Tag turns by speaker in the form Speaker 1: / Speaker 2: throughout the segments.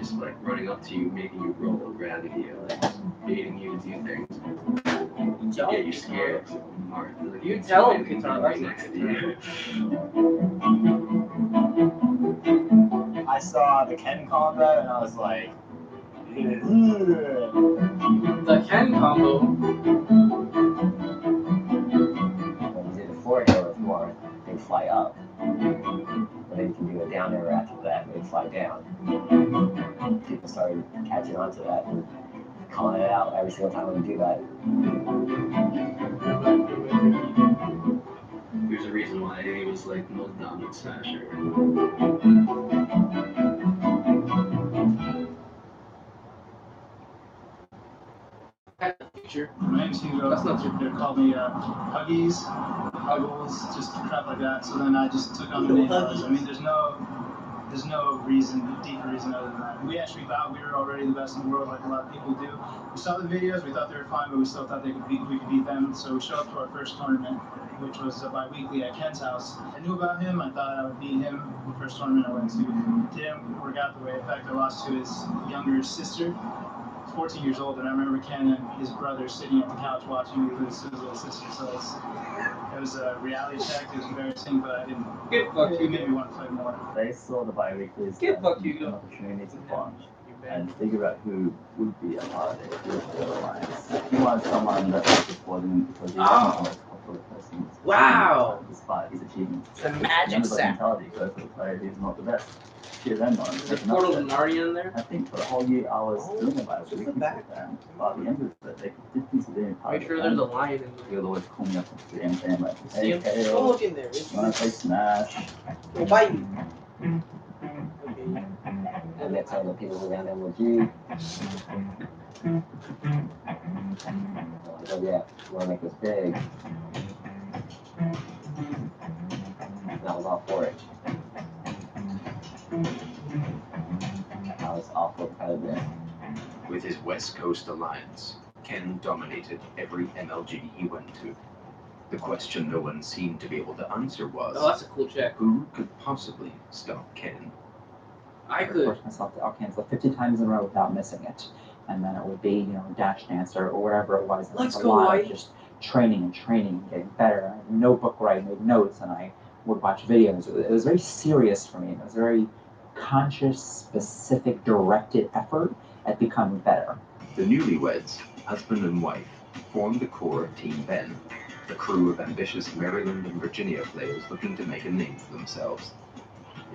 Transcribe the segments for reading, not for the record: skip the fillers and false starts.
Speaker 1: just like running up to you, making you roll gravity, or like just baiting you to do things. To get you scared. So, Mark, like,
Speaker 2: You tell him
Speaker 1: guitar right next to you.
Speaker 3: I saw the Ken combo and I was like,
Speaker 2: The Ken combo.
Speaker 3: when you did the forward air with more, they fly up. And then you can do a down air after that, and they fly down. People started catching on to that and calling it out every single time we do that.
Speaker 1: There's a reason why he was like the most dominant smasher.
Speaker 4: My name's Hugo.
Speaker 2: That's not too
Speaker 4: They called me Huggies, Huggles, just crap like that. So then I just took on the name Buzz. I mean, there's no deeper reason other than that. We actually thought we were already the best in the world, like a lot of people do. We saw the videos, we thought they were fine, but we still thought we could beat them. So we showed up to our first tournament, which was bi-weekly at Ken's house. I knew about him. I thought I would beat him. The first tournament I went to didn't work out the way. In fact, I lost to his younger sister. 14 years old, and I remember Ken and his brother sitting at the couch watching me lose to his little sister. So it was a reality check. It was embarrassing, but I didn't. It made me want to play more.
Speaker 3: They saw the bi-weeklies
Speaker 2: Get
Speaker 3: as
Speaker 2: fucked,
Speaker 3: an
Speaker 2: Hugo.
Speaker 3: opportunity to bond and figure out who would be a part of it if you realize. He wanted someone that was supporting him because he wasn't the most popular person.
Speaker 2: Wow.
Speaker 3: Despite his achievements.
Speaker 2: It's a magic sack.
Speaker 3: mentality goes for the player who's not the best. Cheer them on.
Speaker 2: Is the Portal of Narnia in there?
Speaker 3: I think for the whole year I was doing about it. By the end of it, they did consider me part
Speaker 2: Make sure there's a lion in there.
Speaker 3: He'll always call me up to the end and like,
Speaker 2: See him?
Speaker 3: hey,
Speaker 5: Don't look in there.
Speaker 3: you wanna play Smash?
Speaker 5: We'll bite you.
Speaker 3: And they're telling the people around them with you. Like, oh yeah, you wanna make this big. And I was all for it. I was all for competitive.
Speaker 6: With his West Coast alliance, Ken dominated every MLG he went to. The question no one seemed to be able to answer was,
Speaker 2: Oh, that's a cool check.
Speaker 6: who could possibly stop Ken?
Speaker 2: I
Speaker 7: I
Speaker 2: could.
Speaker 7: force myself to out cancel 50 times in a row without missing it. And then it would be, dash dance or whatever it was. And
Speaker 2: Let's
Speaker 7: it was
Speaker 2: go,
Speaker 7: a lot
Speaker 2: White.
Speaker 7: of just training and getting better. I had a notebook where I made notes and I would watch videos. It was very serious for me. It was a very conscious, specific, directed effort at becoming better.
Speaker 6: The newlyweds, husband and wife, formed the core of Team Ben, a crew of ambitious Maryland and Virginia players looking to make a name for themselves.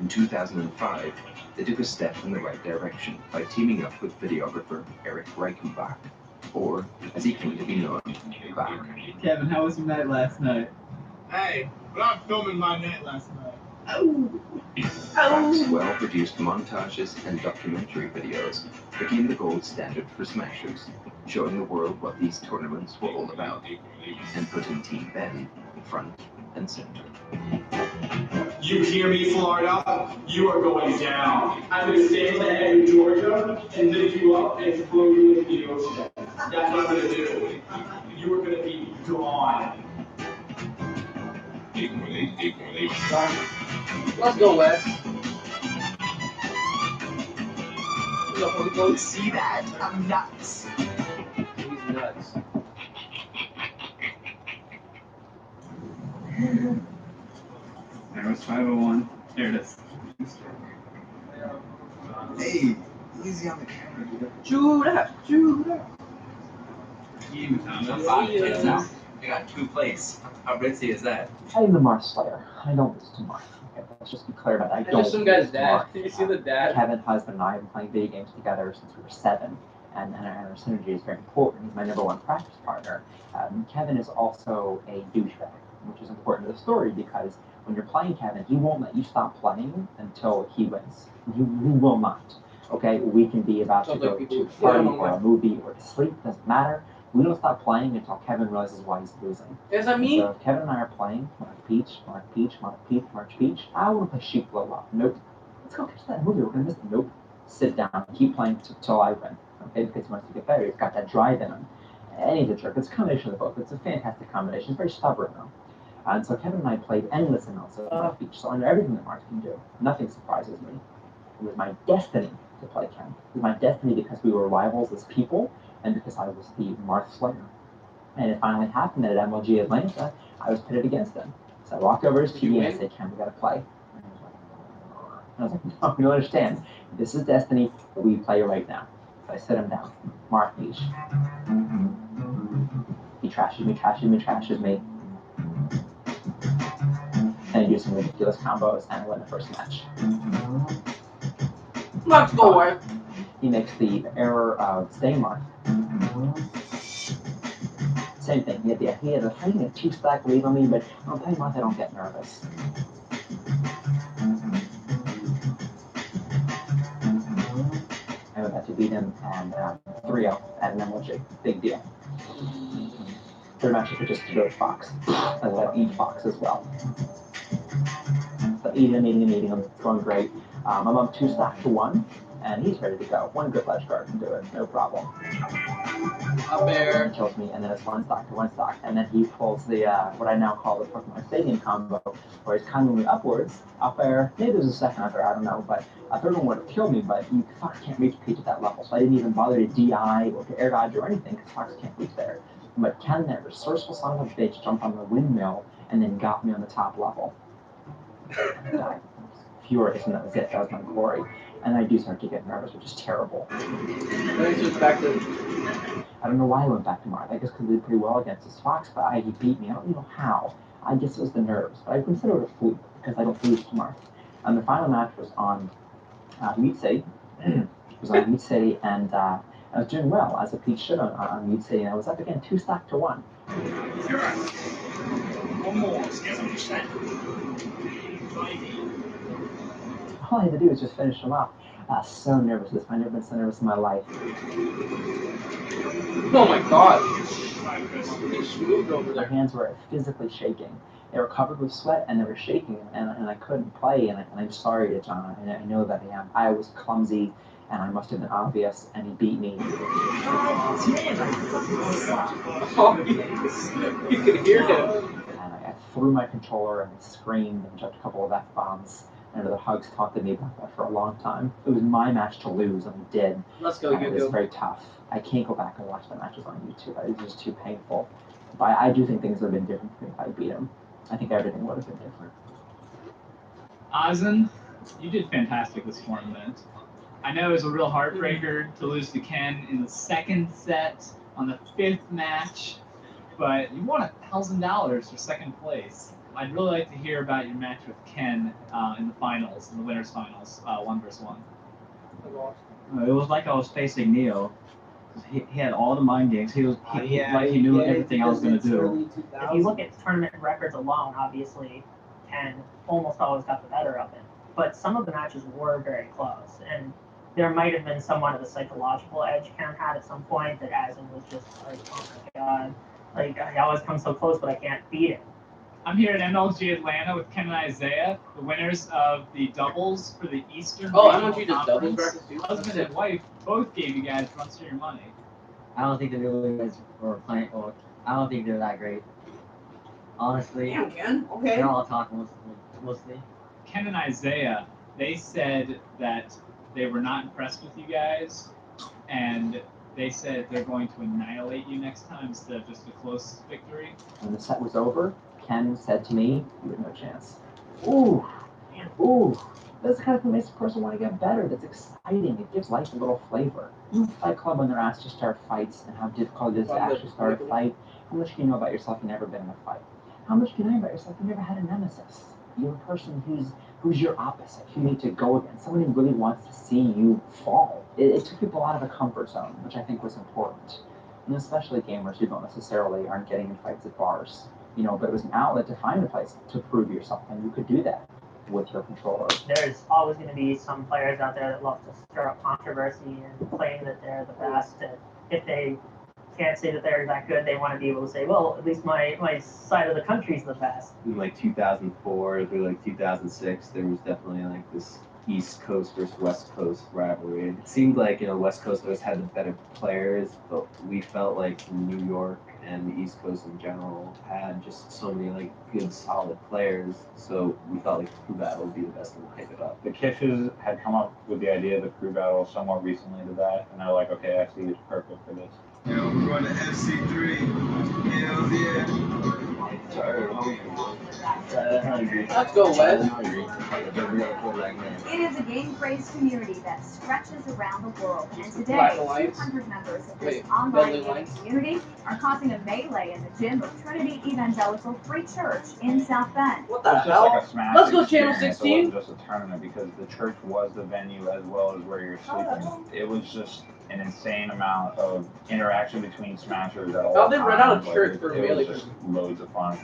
Speaker 6: In 2005, they took a step in the right direction by teaming up with videographer Eric Reichenbach, or, as he came to be known, Bach.
Speaker 8: Kevin, how was your night last night?
Speaker 9: Hey, but I'm filming my net last night.
Speaker 6: Bach's well-produced montages and documentary videos became the gold standard for Smashers, showing the world what these tournaments were all about, and putting Team Ben front and center.
Speaker 9: You hear me, Florida? You are going down. I'm going to stand on the edge of Georgia and lift you up and throw you into the ocean. That's what I'm going to do. You are going to be gone.
Speaker 2: Let's go, Wes.
Speaker 5: You don't see that? I'm nuts.
Speaker 2: He's nuts.
Speaker 8: There was 501. There it is.
Speaker 10: Hey, easy on the camera, dude.
Speaker 2: Judah.
Speaker 8: You, Thomas.
Speaker 2: Kids now.
Speaker 10: I got 2 plates. How ritzy is that?
Speaker 7: I'm the Marth Slayer. I don't lose to Marth. Okay, let's just be clear about that. I
Speaker 2: And
Speaker 7: don't
Speaker 2: just some guy's
Speaker 7: lose to
Speaker 2: dad.
Speaker 7: Marth.
Speaker 2: Did you see the dad?
Speaker 7: Kevin, husband, and I have been playing video games together since we were 7, and our synergy is very important. He's my #1 practice partner. Kevin is also a douchebag, which is important to the story because when you're playing Kevin, he won't let you stop playing until he wins. He will not. Okay, we can be about to go to a party or a movie or to sleep, doesn't matter. We don't stop playing until Kevin realizes why he's losing.
Speaker 2: Is that me?
Speaker 7: So if Kevin and I are playing March Peach. I want to play Sheep Blow Up. Nope. Let's go catch that movie. We're going to miss it. Nope. Sit down. Keep playing till I win. Okay, because he wants to get better. He's got that drive in him. And he's a jerk. It's a combination of both. It's a fantastic combination. He's very stubborn, though. And so Kevin and I played endless amounts of Peach. So I know everything that Mark can do. Nothing surprises me. It was my destiny to play Ken. was my destiny because we were rivals as people, and because I was the Marth Slayer. And it finally happened that at MLG Atlanta, I was pitted against him. So I walked over to his TV and I said, Ken, we gotta play. And I was like, no, you don't understand. This is destiny. We play right now. So I sit him down. Marth Leash. He trashes me. And he do some ridiculous combos and win the first match.
Speaker 2: Let's go.
Speaker 7: He makes the error of staying Marth. Same thing. He had a 2-stack lead on me, but when I'm playing Marth, I don't get nervous. I went back to beat him and 3-0 at an MLG. Big deal. Third match, I could just go to Fox. I let him eat Fox as well. So eating him, it's going great. I'm up 2-stack to 1, and he's ready to go. One good ledge guard can do it, no problem.
Speaker 2: Up there.
Speaker 7: He kills me, and then it's 1-stack to 1-stack, and then he pulls the what I now call the Pokemon Stadium combo, where he's coming me upwards, up air. Maybe there's a second up there, I don't know, but a third one would have killed me, but you Fox can't reach Peach at that level, so I didn't even bother to DI or to air dodge or anything, because Fox can't reach there. But Ken, that resourceful son of a bitch, jumped on the windmill and then got me on the top level. I was furious, and that was it. That was my glory. And I do start to get nervous, which is terrible.
Speaker 2: Then he switched back to.
Speaker 7: I don't know why I went back to Marth. I guess because he did pretty well against his Fox, but he beat me. I don't know how. I guess it was the nerves, but I consider it a fluke because I don't lose to Marth. And the final match was on Mute City. It was on Mute City, and I was doing well, as a Peach should on Mute City, and I was up again 2-stack to 1.
Speaker 9: You're right. One more, let's get 100%.
Speaker 7: All I had to do was just finish him off. So nervous. I've never been so nervous in my life.
Speaker 2: Oh my god. He swooped over
Speaker 7: My
Speaker 2: there.
Speaker 7: hands were physically shaking. They were covered with sweat and they were shaking, and I couldn't play. And I'm sorry to John. And I know that I am. I was clumsy, and I must have been obvious. And he beat me.
Speaker 2: Oh, you could hear him.
Speaker 7: And I threw my controller and I screamed and dropped a couple of F-bombs. And the hugs taunted me about that for a long time. It was my match to lose, and we did.
Speaker 2: Let's go,
Speaker 7: It was very tough. I can't go back and watch the matches on YouTube. It was just too painful. But I do think things would have been different for me if I beat him. I think everything would have been different.
Speaker 11: Ozan, you did fantastic this tournament. I know it was a real heartbreaker to lose to Ken in the second set on the 5th match, but you won $1,000 for second place. I'd really like to hear about your match with Ken in the finals, in the winners' finals, 1v1.
Speaker 12: It was like I was facing Neo. He had all the mind games. He knew everything I was going to do.
Speaker 13: If you look at tournament records alone, obviously, Ken almost always got the better of it. But some of the matches were very close, and there might have been somewhat of a psychological edge Ken had at some point that Ozan was just like, oh my god, like I always come so close, but I can't beat him.
Speaker 11: I'm here at MLG Atlanta with Ken and Isaiah, the winners of the doubles for the Eastern.
Speaker 2: Oh, I want you to doubles
Speaker 11: Conference.
Speaker 2: bracket too.
Speaker 11: Husband and wife both gave you guys runs for your money.
Speaker 12: I don't think the new guys were playing. Well, I don't think they're that great. Honestly,
Speaker 2: Damn, Ken. Okay.
Speaker 12: they're all talking mostly.
Speaker 11: Ken and Isaiah, they said that they were not impressed with you guys, and they said they're going to annihilate you next time instead of just a close victory.
Speaker 7: When the set was over, Ken said to me, you have no chance. Ooh, ooh. That's the kind of thing that makes a person want to get better. That's exciting. It gives life a little flavor. Fight Club on their ass to start fights and how difficult it is to actually start a fight. How much do you know about yourself you've never been in a fight? How much do you know about yourself you've never had a nemesis? You're a person who's your opposite, who you need to go against, someone who really wants to see you fall. It took people out of a comfort zone, which I think was important. And especially gamers who don't necessarily aren't getting in fights at bars. You know, but it was an outlet to find a place to prove yourself, and you could do that with your controller.
Speaker 13: There's always going to be some players out there that love to stir up controversy and claim that they're the best. And if they can't say that they're that good, they want to be able to say, well, at least my side of the country's the best.
Speaker 14: In like 2004 through like 2006, there was definitely like this East Coast versus West Coast rivalry. It seemed like, West Coast always had the better players, but we felt like New York and the East Coast in general had just so many like good, solid players. So we thought like the crew battle would be the best one to hype it up.
Speaker 15: The Kishes had come up with the idea of the crew battle somewhat recently to that, and they're like, okay, FC is perfect for this.
Speaker 2: Yo, we're going to FC3. Hell yeah.
Speaker 5: Let's go, Wes.
Speaker 16: It is a game-crazed community that stretches around the world, and today, 200 members of this online gaming community are causing a melee in the gym of Trinity Evangelical Free Church in South Bend.
Speaker 5: What the
Speaker 15: It's
Speaker 5: hell?
Speaker 15: just like a Smash
Speaker 5: Let's go, Channel
Speaker 15: experience.
Speaker 5: 16.
Speaker 15: It wasn't just a tournament because the church was the venue as well as where you're sleeping. It was just an insane amount of interaction between Smashers at all
Speaker 5: Oh, they ran out of
Speaker 15: times.
Speaker 5: church for a
Speaker 15: it
Speaker 5: melee.
Speaker 15: was just loads of fun.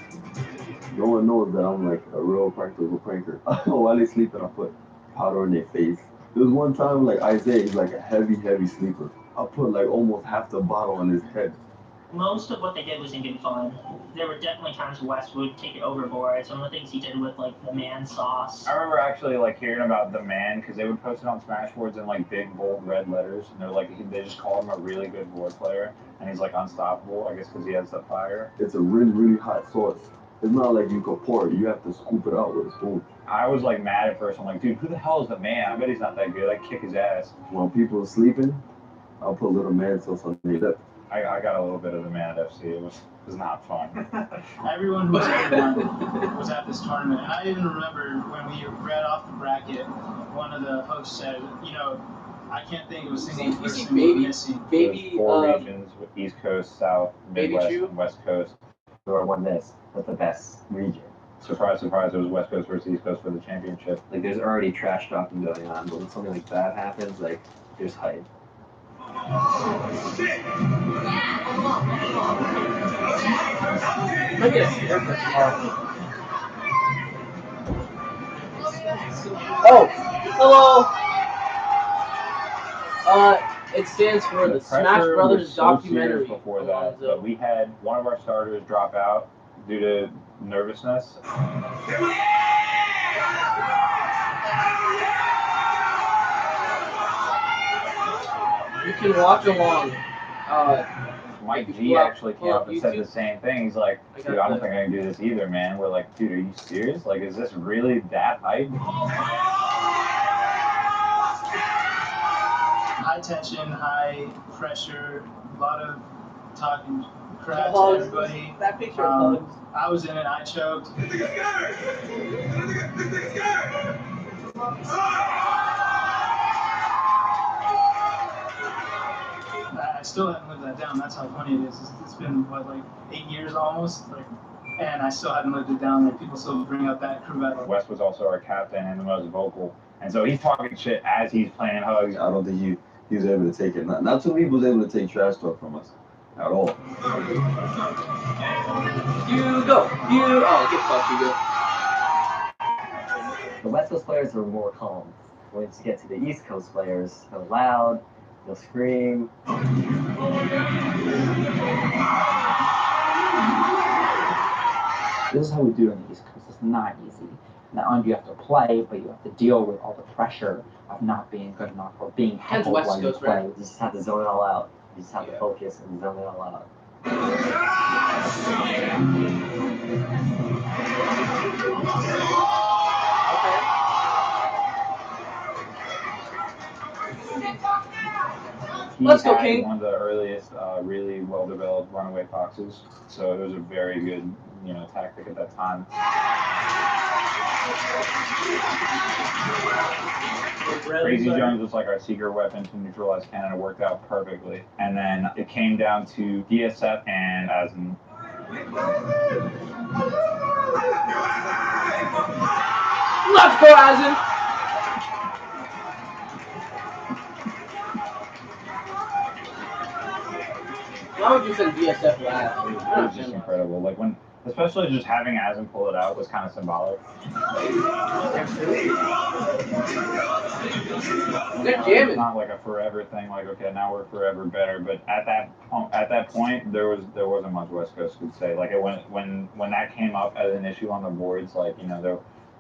Speaker 17: No one knows that I'm like a real practical pranker. While they sleeping, I put powder on their face. There was one time, like Isaiah, he's like a heavy sleeper. I put like almost half the bottle on his head.
Speaker 13: Most of what they did was in good fun. There were definitely times Wes would take it overboard. Some of the things he did with like the man sauce.
Speaker 15: I remember actually like hearing about the man because they would post it on Smashboards in like big bold red letters, and they're like they just call him a really good board player, and he's like unstoppable. I guess because he has the fire.
Speaker 17: It's a really hot sauce. It's not like you can pour it. You have to scoop it out with a spoon.
Speaker 15: I was like mad at first. I'm like, dude, who the hell is the man? I bet he's not that good. I kick his ass.
Speaker 17: While people are sleeping, I'll put a little man sauce on their lip.
Speaker 15: I got a little bit of the man at FC. It was not fun.
Speaker 4: Everyone who was was at this tournament, and I even remember when we read off the bracket, one of the hosts said, you know, I can't think of a single person we're missing.
Speaker 15: There's four regions: East Coast, South, Midwest, and West Coast.
Speaker 3: Or won this, but the best region.
Speaker 15: Surprise, surprise! It was West Coast versus East Coast for the championship.
Speaker 14: Like there's already trash talking going on, but when something like that happens, like there's hype.
Speaker 5: Look at Oh, hello. It stands for the Smash Brothers documentary.
Speaker 15: Before that, but we had one of our starters drop out due to nervousness.
Speaker 5: You can watch along.
Speaker 15: Mike G actually came up and said the same thing. He's like, dude, I don't think I can do this either, man. We're like, dude, are you serious? Like, is this really that hype?
Speaker 4: High tension, high pressure, a lot of talking crap to
Speaker 5: Hugs.
Speaker 4: everybody.
Speaker 5: That picture of hugs.
Speaker 4: I was in it, I choked. I still haven't lived that down. That's how funny it is. It's been what, like 8 years almost, like, and I still haven't lived it down. Like people still bring up that crew battle.
Speaker 15: Wes was also our captain and the most vocal, and so he's talking shit as he's playing hugs.
Speaker 17: I don't think he was able to take it. Not too many was able to take trash talk from us at all.
Speaker 5: You go. Oh, get fucked, you go.
Speaker 3: The West Coast players were more calm. Once you get to the East Coast players, they're loud, they'll scream.
Speaker 7: This is how we do it on the East Coast. It's not easy. Not only do you have to play, but you have to deal with all the pressure of not being good enough or being heckled while you play.
Speaker 3: You just have to zone it all out. You just have to focus and zone it all out.
Speaker 5: Let's go,
Speaker 15: He had
Speaker 5: King.
Speaker 15: one of the earliest, really well-developed runaway foxes, so it was a very good, tactic at that time. Crazy Jones was like our secret weapon to neutralize cannon. It worked out perfectly. And then it came down to DSF and Asm.
Speaker 5: Let's go, Asin. Why would you send DSF last?
Speaker 15: It was just incredible. Like especially just having Asm pull it out was kind of symbolic. It's not like a forever thing. Like, okay, now we're forever better. But at that point, there wasn't much West Coast could say. Like when that came up as an issue on the boards, like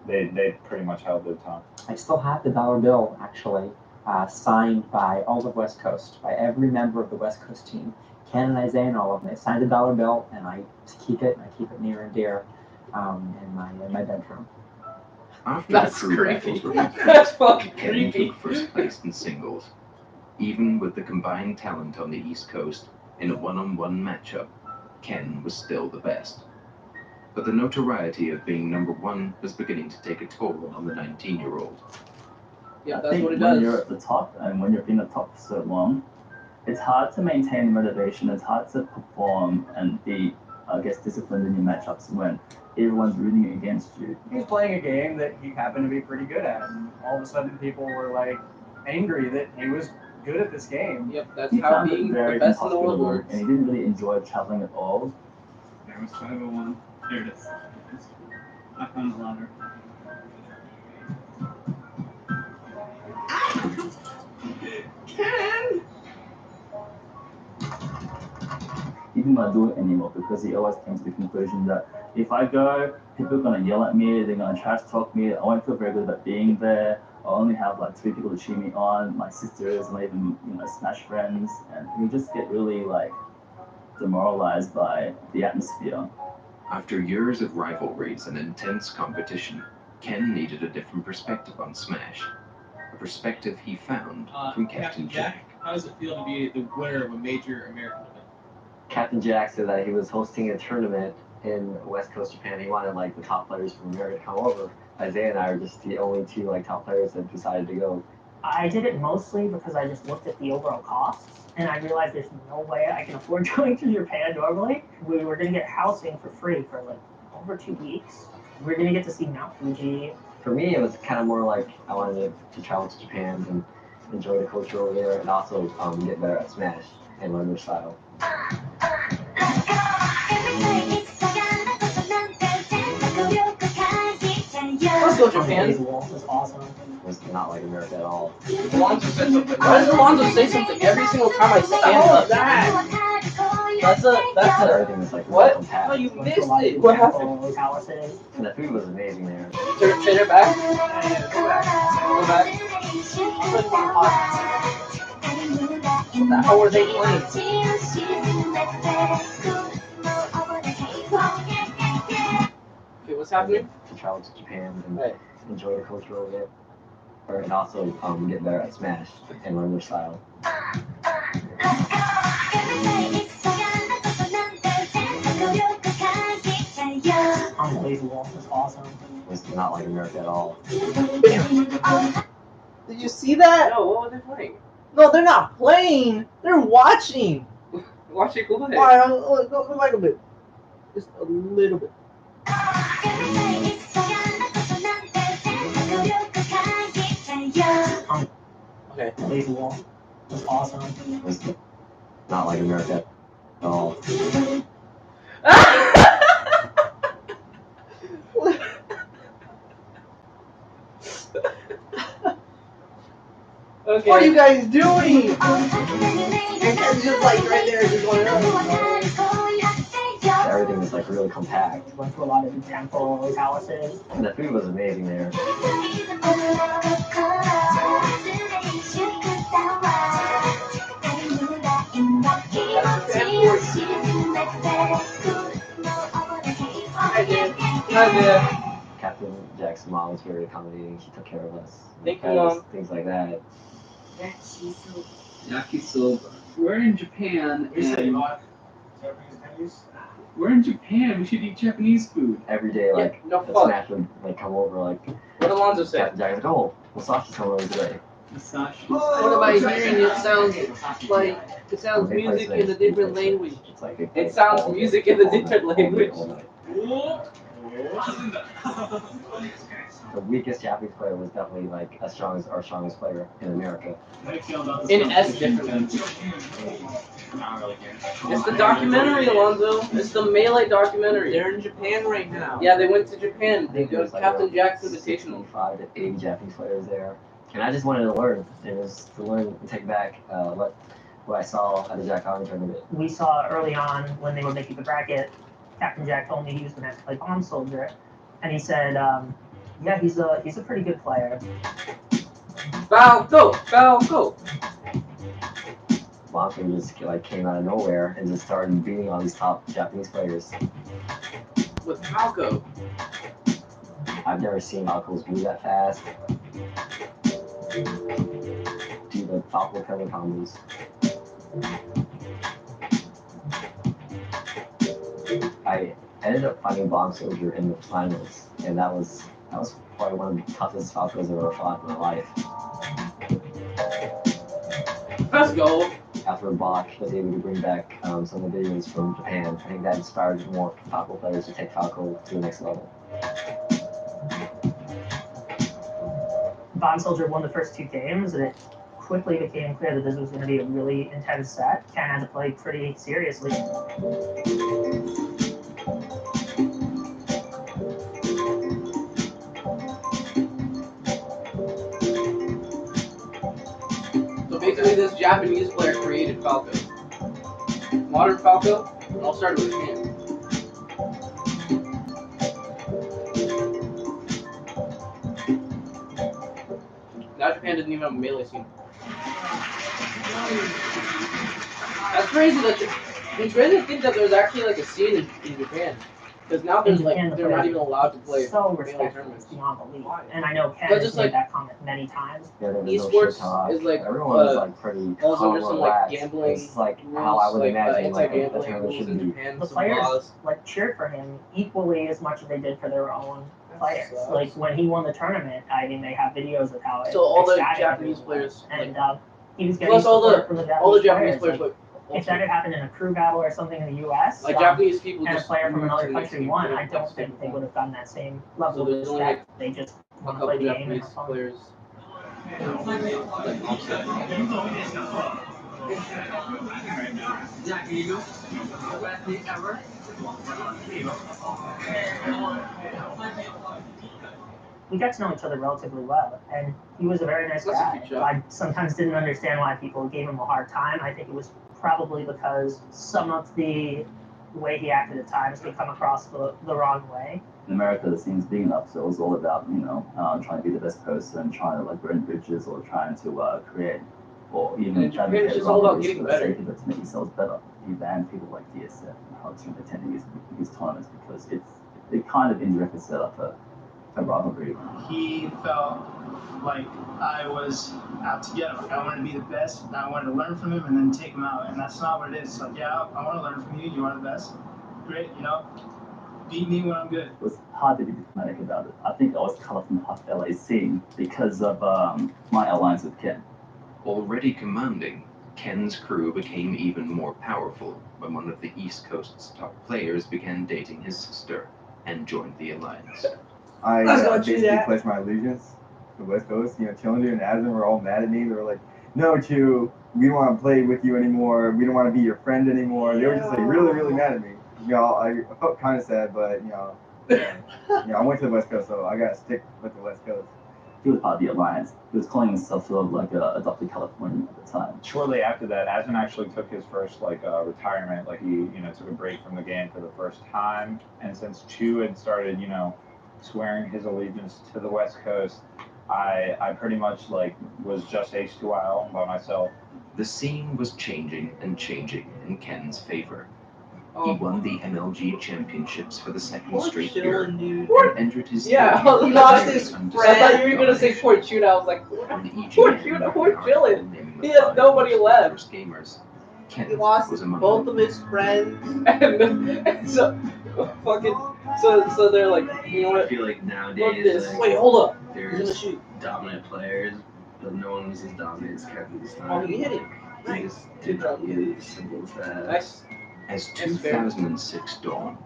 Speaker 15: they pretty much held their tongue.
Speaker 7: I still have the dollar bill actually signed by all of West Coast, by every member of the West Coast team. Ken and Isaiah and all of them. They signed a dollar bill, and I keep it near and dear in my bedroom.
Speaker 6: After
Speaker 5: That's
Speaker 6: the crew
Speaker 5: creepy.
Speaker 6: battles were complete,
Speaker 5: That's fucking
Speaker 6: Ken
Speaker 5: creepy.
Speaker 6: took first place in singles. Even with the combined talent on the East Coast, in a one-on-one matchup, Ken was still the best. But the notoriety of being number one was beginning to take a toll on the 19-year-old.
Speaker 5: Yeah,
Speaker 14: I
Speaker 5: that's
Speaker 14: think
Speaker 5: what it
Speaker 14: when
Speaker 5: does.
Speaker 14: you're at the top and when you've been at the top for so long, it's hard to maintain motivation. It's hard to perform and be, I guess, disciplined in your matchups when everyone's rooting against you.
Speaker 18: He was playing a game that he happened to be pretty good at, and all of a sudden people were like angry that he was good at this game.
Speaker 5: Yep, that's
Speaker 14: He
Speaker 5: how
Speaker 14: found it
Speaker 5: being the
Speaker 14: very
Speaker 5: best in the world
Speaker 14: inhospitable,
Speaker 5: works.
Speaker 14: and he didn't really enjoy traveling at all.
Speaker 8: There was 501. There it is. I found the ladder.
Speaker 5: Ken!
Speaker 14: He didn't want to do it anymore because he always came to the conclusion that if I go, people are going to yell at me, they're going to trash talk me, I won't feel very good about being there. I'll only have like 3 people to cheer me on, my sisters, and even Smash friends, and he just get really like demoralized by the atmosphere.
Speaker 6: After years of rivalries and intense competition, Ken needed a different perspective on Smash. A perspective he found from Captain Jack.
Speaker 10: How does it feel to be the winner of a major American event?
Speaker 3: Captain Jack said that he was hosting a tournament in West Coast Japan. He wanted like the top players from America to come over. Isaiah and I are just the only two like top players that decided to go.
Speaker 13: I did it mostly because I just looked at the overall costs and I realized there's no way I can afford going to Japan normally. We were going to get housing for free for like over 2 weeks. We were going to get to see Mount Fuji.
Speaker 3: For me, it was kind of more like I wanted to travel to Japan and enjoy the culture over there, and also get better at Smash and learn their style.
Speaker 5: Let's go Japan.
Speaker 13: It's awesome.
Speaker 3: It's not like America at all.
Speaker 5: Alonzo said something. Why does Alonzo say something every single time I stand up? That's
Speaker 3: Everything was like
Speaker 5: what?
Speaker 3: compact.
Speaker 5: Oh, you missed it. What happened?
Speaker 3: And the food was amazing there.
Speaker 5: Turn it back. Go back. How were they playing? Okay, what's happening?
Speaker 3: To travel to Japan and enjoy the culture over there. And also get better at Smash and learn their style.
Speaker 13: Unbelievable. It's awesome.
Speaker 3: It's not like America at all.
Speaker 5: Did you see that? No, what were they playing? No, they're not playing. They're watching. Watching what? Alright, go back a bit. Just a little bit. Okay.
Speaker 13: Unbelievable. It's awesome.
Speaker 3: It's not like America at all.
Speaker 5: Okay. What are you guys doing? And just like right there, just going
Speaker 3: Everything was like really compact.
Speaker 13: Went to a lot of temple palaces.
Speaker 3: And the food was amazing there. Captain Jack's mom was very accommodating. She took care of us.
Speaker 5: Thank you, Mom.
Speaker 3: Things like that.
Speaker 11: Yakisoba. We're in Japan.
Speaker 4: We said
Speaker 11: and we're in Japan. We should eat Japanese food.
Speaker 3: Every day, like,
Speaker 5: no
Speaker 3: the
Speaker 5: fuck.
Speaker 3: Smash would like come over, like.
Speaker 5: What Alonzo said?
Speaker 3: Captain Jack's like, oh, Masashi's coming over today.
Speaker 5: What am I hearing? It sounds music in a different language. It sounds music in a different language.
Speaker 3: The weakest Japanese player was definitely like our strongest player in America.
Speaker 5: In S different. It's the documentary, Alonzo. It's the Melee documentary. They're in Japan right now. Yeah, they went to Japan. They go to Captain Jack's Invitational.
Speaker 3: 65 to 80 Japanese players there. And I just wanted to learn. It was to learn and take back what I saw at the Jack Island tournament.
Speaker 13: We saw early on when they were making the bracket, Captain Jack told me he was going to have to play Bomb Soldier. And he said, yeah, he's a pretty good player.
Speaker 5: Foul, go! Foul, go!
Speaker 3: Monster just like came out of nowhere and just started beating all these top Japanese players.
Speaker 5: With Falco.
Speaker 3: I've never seen Falcos move that fast. Do the Falco cover combos. I ended up fighting Bomb Soldier in the finals, and that was probably one of the toughest Falcos I've ever fought in my life.
Speaker 5: Let's go.
Speaker 3: After Bach was able to bring back some of the videos from Japan, I think that inspired more Falco players to take Falco to the next level.
Speaker 13: Bomb Soldier won the first 2 games, and it quickly became clear that this was going to be a really intense set. Ken had to play pretty seriously.
Speaker 5: So basically, this Japanese player created Falco. Modern Falco, it all started with him. Now Japan doesn't even have a melee scene. That's crazy that it's crazy to think that there's actually like a scene in Japan. Because now there's like they're not even allowed to play
Speaker 13: so
Speaker 5: melee
Speaker 13: respectful
Speaker 5: tournaments.
Speaker 13: beyond belief. And I know Ken has made that comment many times.
Speaker 3: Yeah,
Speaker 5: Esports is like
Speaker 3: everyone is like pretty
Speaker 5: falls
Speaker 3: calm,
Speaker 5: under some like
Speaker 3: relaxed.
Speaker 5: gambling.
Speaker 3: It's like how I would
Speaker 5: like,
Speaker 3: imagine like a
Speaker 5: anti-gambling
Speaker 3: tournament
Speaker 5: rules
Speaker 3: should
Speaker 5: in
Speaker 3: be.
Speaker 5: Japan.
Speaker 13: The
Speaker 5: some
Speaker 13: players
Speaker 5: laws.
Speaker 13: like cheered for him equally as much as they did for their own players. Like when he won the tournament, I mean, they have videos of how
Speaker 5: So all the
Speaker 13: ecstatic
Speaker 5: Japanese
Speaker 13: everyone
Speaker 5: players,
Speaker 13: was. And
Speaker 5: like,
Speaker 13: he was getting
Speaker 5: plus all
Speaker 13: support from
Speaker 5: the Japanese players,
Speaker 13: Like, if that had happened in a crew battle or something in the U.S.,
Speaker 5: like Japanese people,
Speaker 13: and a
Speaker 5: just
Speaker 13: player from
Speaker 5: moved
Speaker 13: another
Speaker 5: to the next
Speaker 13: country
Speaker 5: team.
Speaker 13: won, I don't think they would have gotten that same level
Speaker 5: So
Speaker 13: of
Speaker 5: there's only
Speaker 13: respect. They just
Speaker 5: a
Speaker 13: want to
Speaker 5: couple
Speaker 13: play the game and
Speaker 5: Japanese
Speaker 13: have fun.
Speaker 5: players.
Speaker 13: We got to know each other relatively well, and he was a very nice guy. I sometimes didn't understand why people gave him a hard time. I think it was probably because some of the way he acted at times could come across the wrong way.
Speaker 14: In America, the scene's big enough, so it was all about, trying to be the best person, trying to like burn bridges or trying to create, or even trying to
Speaker 5: it's all about getting
Speaker 14: for the
Speaker 5: better.
Speaker 14: sake of it to make yourselves better. You ban people like DSF and Hugs from attending these tournaments because it kind of indirectly set up a rivalry.
Speaker 4: He felt like I was out to get him. Like I wanted to be the best, and I wanted to learn from him and then take him out. And that's not what it is. It's like, yeah, I want to learn from you. You are the best. Great, beat me when I'm good.
Speaker 14: It was hard to be diplomatic about it. I think I was cut off from the Huff LA scene because of my alliance with Ken.
Speaker 6: Already commanding, Ken's crew became even more powerful when one of the East Coast's top players began dating his sister and joined the alliance.
Speaker 19: I basically pledged my allegiance to the West Coast. Chillin and Adam were all mad at me. They were like, "No, Chew, we don't want to play with you anymore. We don't want to be your friend anymore." They were just like really, really mad at me. I felt kind of sad, but I went to the West Coast, so I gotta stick with the West Coast.
Speaker 14: He was part of the alliance. He was calling himself sort of like a adopted Californian at the time.
Speaker 15: Shortly after that, Aslan actually took his first retirement. Like he took a break from the game for the first time. And since Chu had started swearing his allegiance to the West Coast, I pretty much was just H2IL by myself.
Speaker 6: The scene was changing and changing in Ken's favor. He won the MLG championships for the second straight year and entered his
Speaker 5: He lost his friend. I thought you were gonna say poor Chuna. I was like, poor Chuna, poor Chillin. He has nobody left.
Speaker 6: Gamers.
Speaker 5: He lost both of his friends, and so so they're like, you know what?
Speaker 1: I feel like nowadays,
Speaker 5: Wait, hold up.
Speaker 1: There's dominant players, but no one was as dominant as Kevin this time.
Speaker 5: Oh, he hit it.
Speaker 1: He just did not use simple as that.
Speaker 5: Nice.
Speaker 6: As 2006 dawned,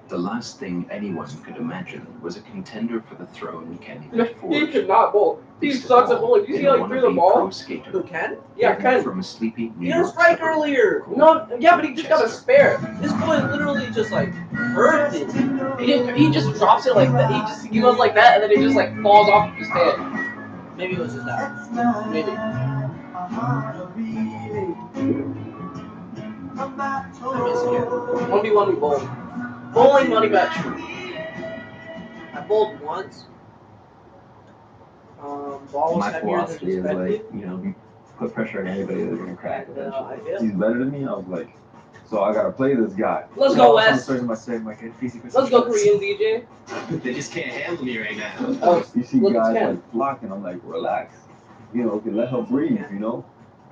Speaker 6: the last thing anyone could imagine was a contender for the throne Ken had forged.
Speaker 5: He could not bowl. He sucks at bowling. You see how he threw the ball?
Speaker 6: Who
Speaker 5: Ken? Yeah, Ken.
Speaker 6: From a sleepy
Speaker 5: He had a strike earlier. No, yeah, but he just got a spare. This boy literally just earned it. He just drops it like that. He goes like that, and then it just falls off his head. Maybe it was just that. Maybe. 1v1 we bowled. Bowling money match. I bowled once. Ball was
Speaker 3: My
Speaker 5: heavier than
Speaker 3: philosophy is
Speaker 5: expected.
Speaker 3: we put pressure on anybody that's gonna crack eventually.
Speaker 17: He's better than me. I was like, so I gotta play this guy.
Speaker 5: Let's go, Wes.
Speaker 19: Let's
Speaker 5: Let's go, Korean DJ.
Speaker 1: They just can't handle me right now.
Speaker 5: Oh,
Speaker 17: You see
Speaker 5: look, it's
Speaker 17: guys
Speaker 5: Ken.
Speaker 17: like blocking. I'm like, relax. You know, let her breathe. You know.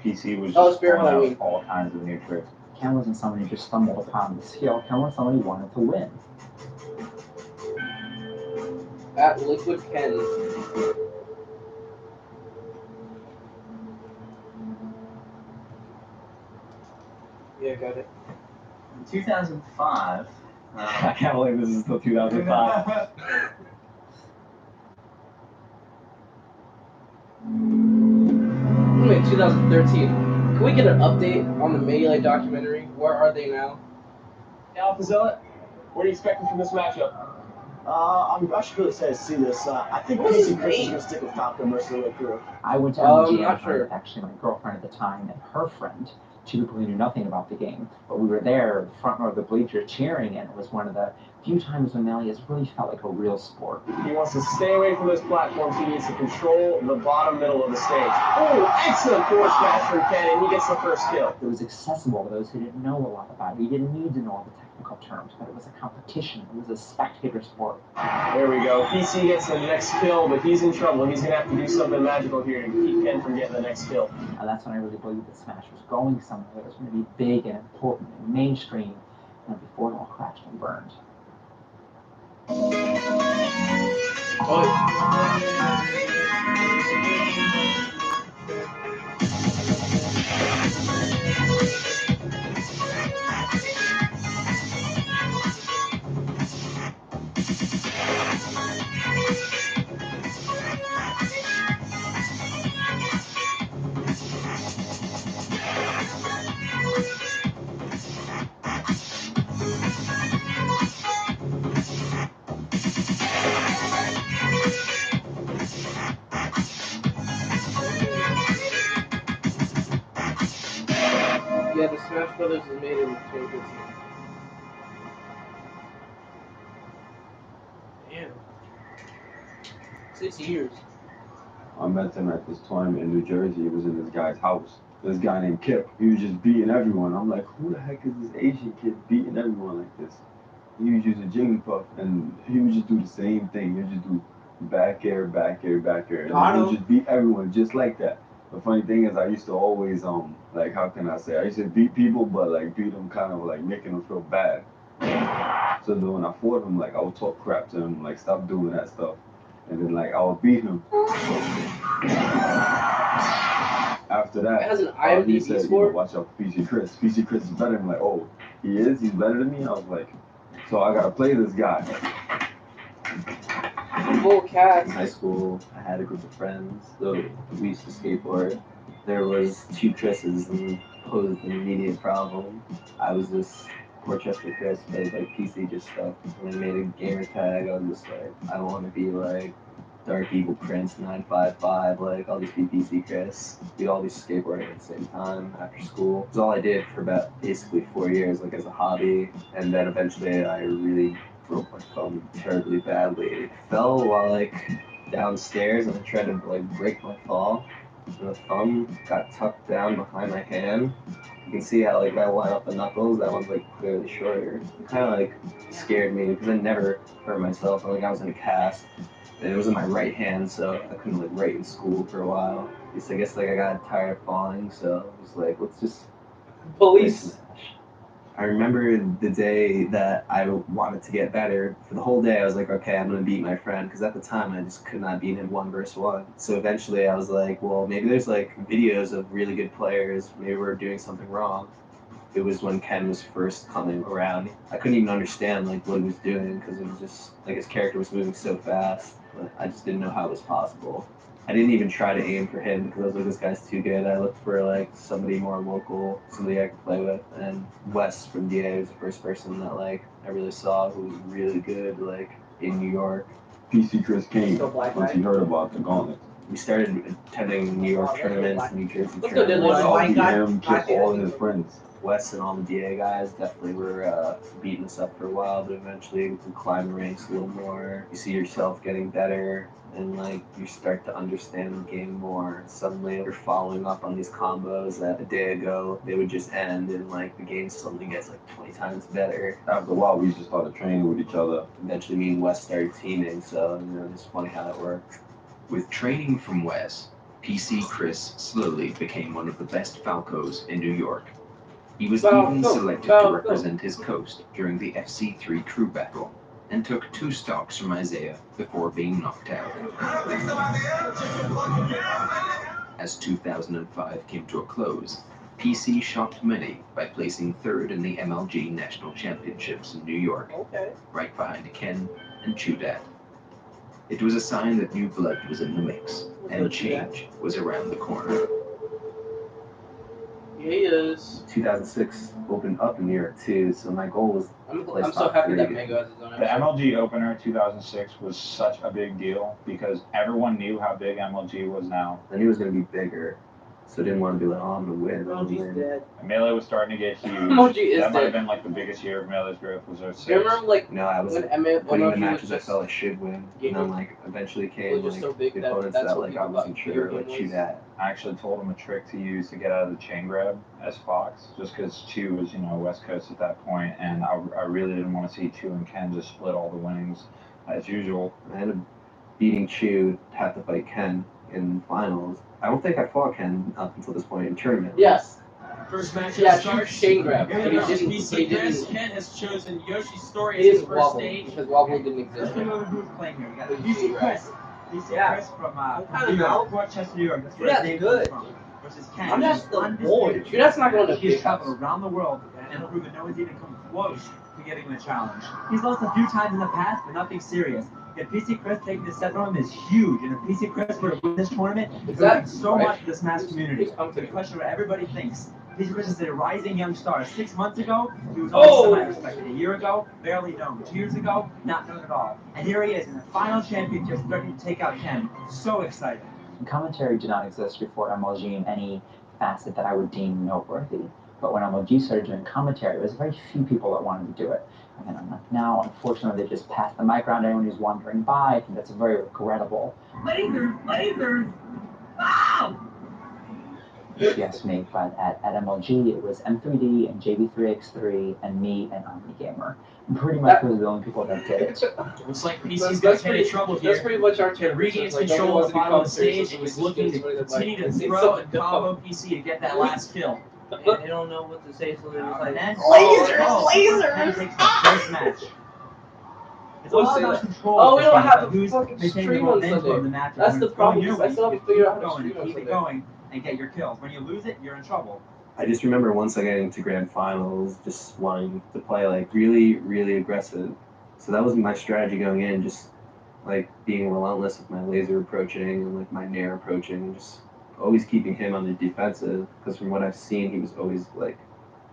Speaker 15: PC was
Speaker 5: Oh,
Speaker 15: just
Speaker 5: Spirit
Speaker 15: pulling
Speaker 5: Halloween.
Speaker 15: out all kinds of new tricks.
Speaker 7: Ken wasn't someone who just stumbled upon the skill. Ken was someone who wanted to win.
Speaker 5: At Liquid Ken. Yeah, got it.
Speaker 3: In 2005.
Speaker 19: I can't believe this is still 2005.
Speaker 5: Wait, 2013. Can we get an update on the Melee documentary? Where are they now?
Speaker 9: Alpha Zealot, what are you expecting from this matchup?
Speaker 20: I should really say to see this. I think
Speaker 5: What's
Speaker 20: Casey
Speaker 5: his
Speaker 20: Chris is
Speaker 5: name?
Speaker 20: going to stick with Falco most of the way through.
Speaker 7: I went to
Speaker 5: I'm
Speaker 7: MGM
Speaker 5: not sure.
Speaker 7: with actually my girlfriend at the time and her friend, two people who knew nothing about the game. But we were there, front row of the bleacher, cheering, and it was one of the few times when Melee has really felt like a real sport.
Speaker 9: He wants to stay away from those platforms. He needs to control the bottom middle of the stage. Oh, excellent force smash from Ken, and he gets the first kill.
Speaker 7: It was accessible to those who didn't know a lot about it. You didn't need to know all the technical terms, but it was a competition. It was a spectator sport.
Speaker 9: There we go. PC gets the next kill, but he's in trouble. He's going to have to do something magical here to keep Ken from getting the next kill.
Speaker 7: And that's when I really believed that Smash was going somewhere. It was going to be big and important and mainstream, and before it all crashed and burned.
Speaker 5: Yeah, the Smash Brothers is made in 2015. Damn. 6 years.
Speaker 17: I met him at this tournament in New Jersey. It was in this guy's house. This guy named Kip. He was just beating everyone. I'm like, who the heck is this Asian kid beating everyone like this? He was using Jigglypuff, and he would just do the same thing. He would just do back air, back air, back air. And he would just beat everyone just like that. The funny thing is, I used to always, like, how can I say? I used to beat people, but, like, beat them kind of, like, making them feel bad. So then when I fought him, like, I would talk crap to him, like, stop doing that stuff. And then, like, I would beat him. After that,
Speaker 5: It has an
Speaker 17: he
Speaker 5: IMDb
Speaker 17: said,
Speaker 5: score?
Speaker 17: watch out for PC Chris. PC Chris is better. I'm like, oh, he is? He's better than me? I was like, so I got to play this guy.
Speaker 5: Full cast.
Speaker 3: In high school, I had a group of friends, so we used to skateboard. There was two Chris's and posed an immediate problem. I was this Porchester Chris, made like PC just stuff. When I made a gamer tag, I was just like, I don't want to be like Dark Evil Prince 955, like I'll just be PC Chris. We'd all be skateboarding at the same time after school. It was all I did for about basically 4 years, like as a hobby, and then eventually I really broke my thumb terribly badly. It fell while like downstairs and I tried to like break my fall. And the thumb got tucked down behind my hand. You can see how like if I line up the knuckles, that one's like clearly shorter. It kind of like scared me because I never hurt myself. Like I was in a cast and it was in my right hand, so I couldn't like write in school for a while. I guess like I got tired of falling, so I was like, let's just
Speaker 5: police.
Speaker 3: I remember the day that I wanted to get better. For the whole day, I was like, okay, I'm going to beat my friend. Because at the time, I just could not beat him 1 versus 1. So eventually, I was like, well, maybe there's like videos of really good players. Maybe we're doing something wrong. It was when Ken was first coming around. I couldn't even understand like what he was doing because it was just like his character was moving so fast. But I just didn't know how it was possible. I didn't even try to aim for him because I was like, this guy's too good. I looked for like somebody more local, somebody I could play with. And Wes from DA was the first person that like I really saw who was really good like in New York.
Speaker 17: PC Chris came once he heard about the gauntlet.
Speaker 1: We started attending New York tournaments, New Jersey
Speaker 5: Let's go,
Speaker 1: tournaments.
Speaker 5: Diddley.
Speaker 17: Just all of his friends.
Speaker 1: Wes and all the DA guys definitely were beating us up for a while, but eventually we can climb the ranks a little more. You see yourself getting better, and like you start to understand the game more. Suddenly you're following up on these combos that a day ago they would just end, and like the game suddenly gets like 20 times better.
Speaker 17: After a while, we just started training with each other.
Speaker 1: Eventually me and Wes started teaming, so it's funny how that works.
Speaker 6: With training from Wes, PC Chris slowly became one of the best Falcos in New York. He was even selected to represent his coast during the FC3 crew battle, and took 2 stocks from Isaiah before being knocked out. As 2005 came to a close, PC shocked many by placing 3rd in the MLG National Championships in New York, right behind Ken and Chudat. It was a sign that new blood was in the mix, and change was around the corner.
Speaker 5: Here he is.
Speaker 1: 2006 opened up in New York too, so my goal was
Speaker 5: I'm so happy that Mango has his own
Speaker 15: The MLG opener 2006 was such a big deal because everyone knew how big MLG was now.
Speaker 1: I knew it was going to be bigger, so I didn't want to be like, oh, I'm going to win.
Speaker 5: MLG's dead.
Speaker 15: Melee was starting to get huge.
Speaker 5: MLG is
Speaker 15: that might
Speaker 5: dead.
Speaker 15: have been like the biggest year of Melee's growth was 06.
Speaker 5: You remember like
Speaker 1: no, I was
Speaker 5: when
Speaker 1: winning the
Speaker 5: MLG
Speaker 1: matches
Speaker 5: was
Speaker 1: I
Speaker 5: just,
Speaker 1: felt I should win, and then like eventually came
Speaker 5: just
Speaker 1: like
Speaker 5: so big
Speaker 1: the
Speaker 5: that
Speaker 1: opponents
Speaker 5: that's
Speaker 1: that
Speaker 5: what
Speaker 1: like I
Speaker 5: people
Speaker 1: wasn't
Speaker 5: thought
Speaker 1: sure
Speaker 5: video
Speaker 1: like
Speaker 5: game
Speaker 1: chew
Speaker 5: was.
Speaker 1: that.
Speaker 15: I actually told him a trick to use to get out of the chain grab as Fox, just because Chew was, West Coast at that point, and I really didn't want to see Chew and Ken just split all the winnings as usual.
Speaker 1: I ended up beating Chew, had to fight Ken in finals. I don't think I fought Ken up until this point in tournament.
Speaker 5: Yes.
Speaker 10: First match
Speaker 5: Yeah, chain grab.
Speaker 10: Here
Speaker 5: But
Speaker 10: we
Speaker 5: he
Speaker 10: go.
Speaker 5: didn't.
Speaker 10: PC
Speaker 5: He
Speaker 10: Chris
Speaker 5: didn't.
Speaker 10: Ken has chosen Yoshi's Story
Speaker 5: It
Speaker 10: as
Speaker 5: is
Speaker 10: his first
Speaker 5: Wobble
Speaker 10: stage.
Speaker 5: because Wobble didn't exist.
Speaker 7: Let's go over who's playing here. We got
Speaker 5: But
Speaker 7: PC
Speaker 5: you
Speaker 7: Chris. PC
Speaker 5: Yeah.
Speaker 7: Chris from
Speaker 5: kinda know.
Speaker 7: Rochester, New York. That's where
Speaker 5: Yeah,
Speaker 7: his name
Speaker 5: good.
Speaker 7: comes from. Versus Ken.
Speaker 5: I'm just the
Speaker 7: Undisputed
Speaker 5: boy. That's not going to
Speaker 7: He's
Speaker 5: big
Speaker 7: traveled around the world and proven no one's even come close to getting the challenge. He's lost a few times in the past, but nothing serious. If PC Chris taking the set from him is huge, and if PC Chris were to win this tournament, it would mean so much to the Smash community. The question of what everybody thinks. PC Chris is a rising young star. 6 months ago, he was always semi-respected. A year ago, barely known. 2 years ago, not known at all. And here he is in the final championship, starting to take out Ken. So excited. Commentary did not exist before MLG in any facet that I would deem noteworthy. But when MLG started doing commentary, there was very few people that wanted to do it. And now, unfortunately, they just passed the mic around to anyone who's wandering by. I think that's very regrettable. Lasers! Wow! If you ask me, but at MLG, it was M3D and JV3X3 and me and OmniGamer. Pretty much was the only people that did it.
Speaker 10: Looks like PC's got pretty trouble here.
Speaker 5: That's pretty much our
Speaker 10: Ken regains control of the bottom of the stage and he's looking to continue to throw and combo PC to get that last kill.
Speaker 5: And they don't know what to say, so they're just like,
Speaker 7: Lasers! Takes the first match. It's all about control.
Speaker 5: Oh, we don't have a
Speaker 7: who's
Speaker 5: fucking
Speaker 7: maintaining
Speaker 5: stream
Speaker 7: the
Speaker 5: on
Speaker 7: momentum
Speaker 5: Sunday.
Speaker 7: of the match.
Speaker 5: That's
Speaker 7: When
Speaker 5: the
Speaker 7: it's going
Speaker 5: problem,
Speaker 7: your
Speaker 5: because I
Speaker 7: way,
Speaker 5: still have to
Speaker 7: you
Speaker 5: figure out
Speaker 7: keep
Speaker 5: how to
Speaker 7: going,
Speaker 5: stream on
Speaker 7: keep it
Speaker 5: Sunday.
Speaker 7: going, and get your kills. When you lose it, you're in trouble.
Speaker 1: I just remember once I got into grand finals, just wanting to play like really, really aggressive. So that was my strategy going in, just like being relentless with my laser approaching and like my nair approaching, and just always keeping him on the defensive. Because from what I've seen, he was always like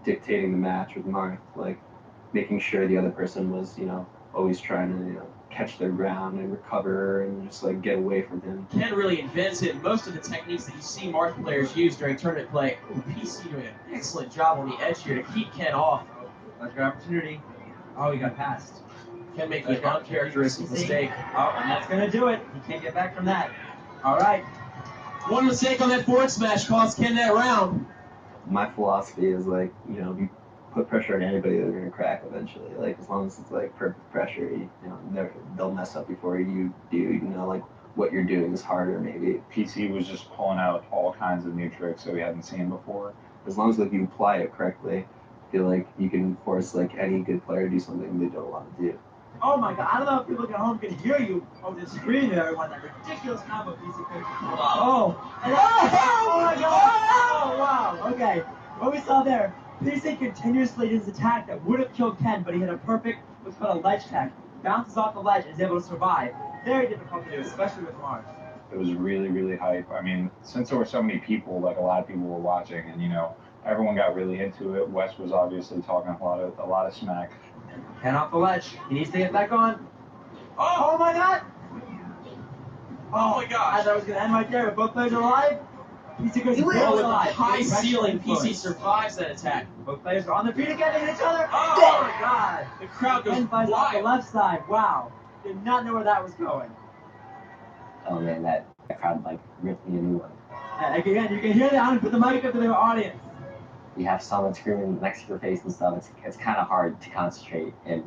Speaker 1: dictating the match with Marth, like making sure the other person was, always trying to, catch their ground and recover and just like get away from him.
Speaker 10: Ken really invented most of the techniques that you see Marth players use during tournament play. PC doing an excellent job on the edge here to keep Ken off.
Speaker 7: That's your opportunity. Oh, he got passed.
Speaker 10: Ken making an uncharacteristic mistake.
Speaker 7: Oh, and that's going to do it. He can't get back from that. All right.
Speaker 10: One mistake on that forward smash cost Ken that round.
Speaker 1: My philosophy is like, you put pressure on anybody, they're gonna crack eventually. Like as long as it's like perfect pressure, they'll mess up before you do. Like what you're doing is harder maybe.
Speaker 15: PC was just pulling out all kinds of new tricks that we hadn't seen before.
Speaker 1: As long as like you apply it correctly, I feel like you can force like any good player to do something they don't want to do.
Speaker 7: Oh my god, I don't know if people at home can hear you over the screen there, everyone. That ridiculous combo piece of cake. Oh, and oh my god! Oh wow, okay. What we saw there, PC continuously did his attack that would have killed Ken, but he had a perfect, what's called a ledge attack. Bounces off the ledge and is able to survive. Very difficult to do, especially with Mars.
Speaker 15: It was really, really hype. I mean, since there were so many people, like a lot of people were watching, and everyone got really into it. Wes was obviously talking a lot of smack.
Speaker 7: Ken off the ledge. He needs to get back on. Oh my god!
Speaker 10: Oh my gosh.
Speaker 12: I thought I was going to end right there, but both players are alive. PC Chris is
Speaker 10: With
Speaker 12: still
Speaker 10: a
Speaker 12: alive.
Speaker 10: high ceiling,
Speaker 12: Influence.
Speaker 10: PC survives that attack.
Speaker 12: Both players are on their feet again against each other. Oh my god.
Speaker 10: The crowd goes
Speaker 12: Ken flies off the
Speaker 10: wild.
Speaker 12: left side. Wow. Did not know where that was going.
Speaker 3: Oh man, that crowd like ripped me a new one.
Speaker 12: Again, you can hear that. I'm going to put the mic up to their audience.
Speaker 3: You have someone screaming next to your face and stuff. It's kind of hard to concentrate and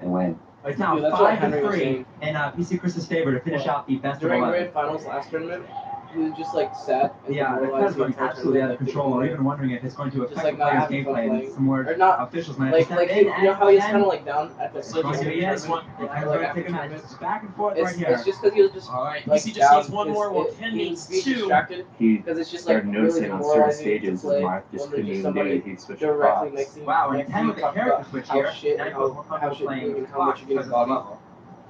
Speaker 3: win.
Speaker 12: It's now 5-3 in PC Chris's favor to finish out the best
Speaker 5: During
Speaker 12: of 11.
Speaker 5: grand finals last tournament, he was just like sad.
Speaker 12: Yeah, the crowd's going absolutely out of control. We're even wondering if it's going to affect the players' gameplay and some more officials might have to step in.
Speaker 5: You know how he's kind of like down at the
Speaker 12: It's going to be it. Take a match. It's back and forth right here.
Speaker 5: It's just because he was just
Speaker 10: alright.
Speaker 5: Like,
Speaker 10: PC just needs one more. Well, Ken needs two.
Speaker 5: Because it's just like
Speaker 1: started noticing on certain stages that Mark just couldn't even do it. He'd switch across.
Speaker 12: Wow, and 10 with a character switch here.
Speaker 5: Shit,
Speaker 12: Now you put more combo playing with Fox because of the level.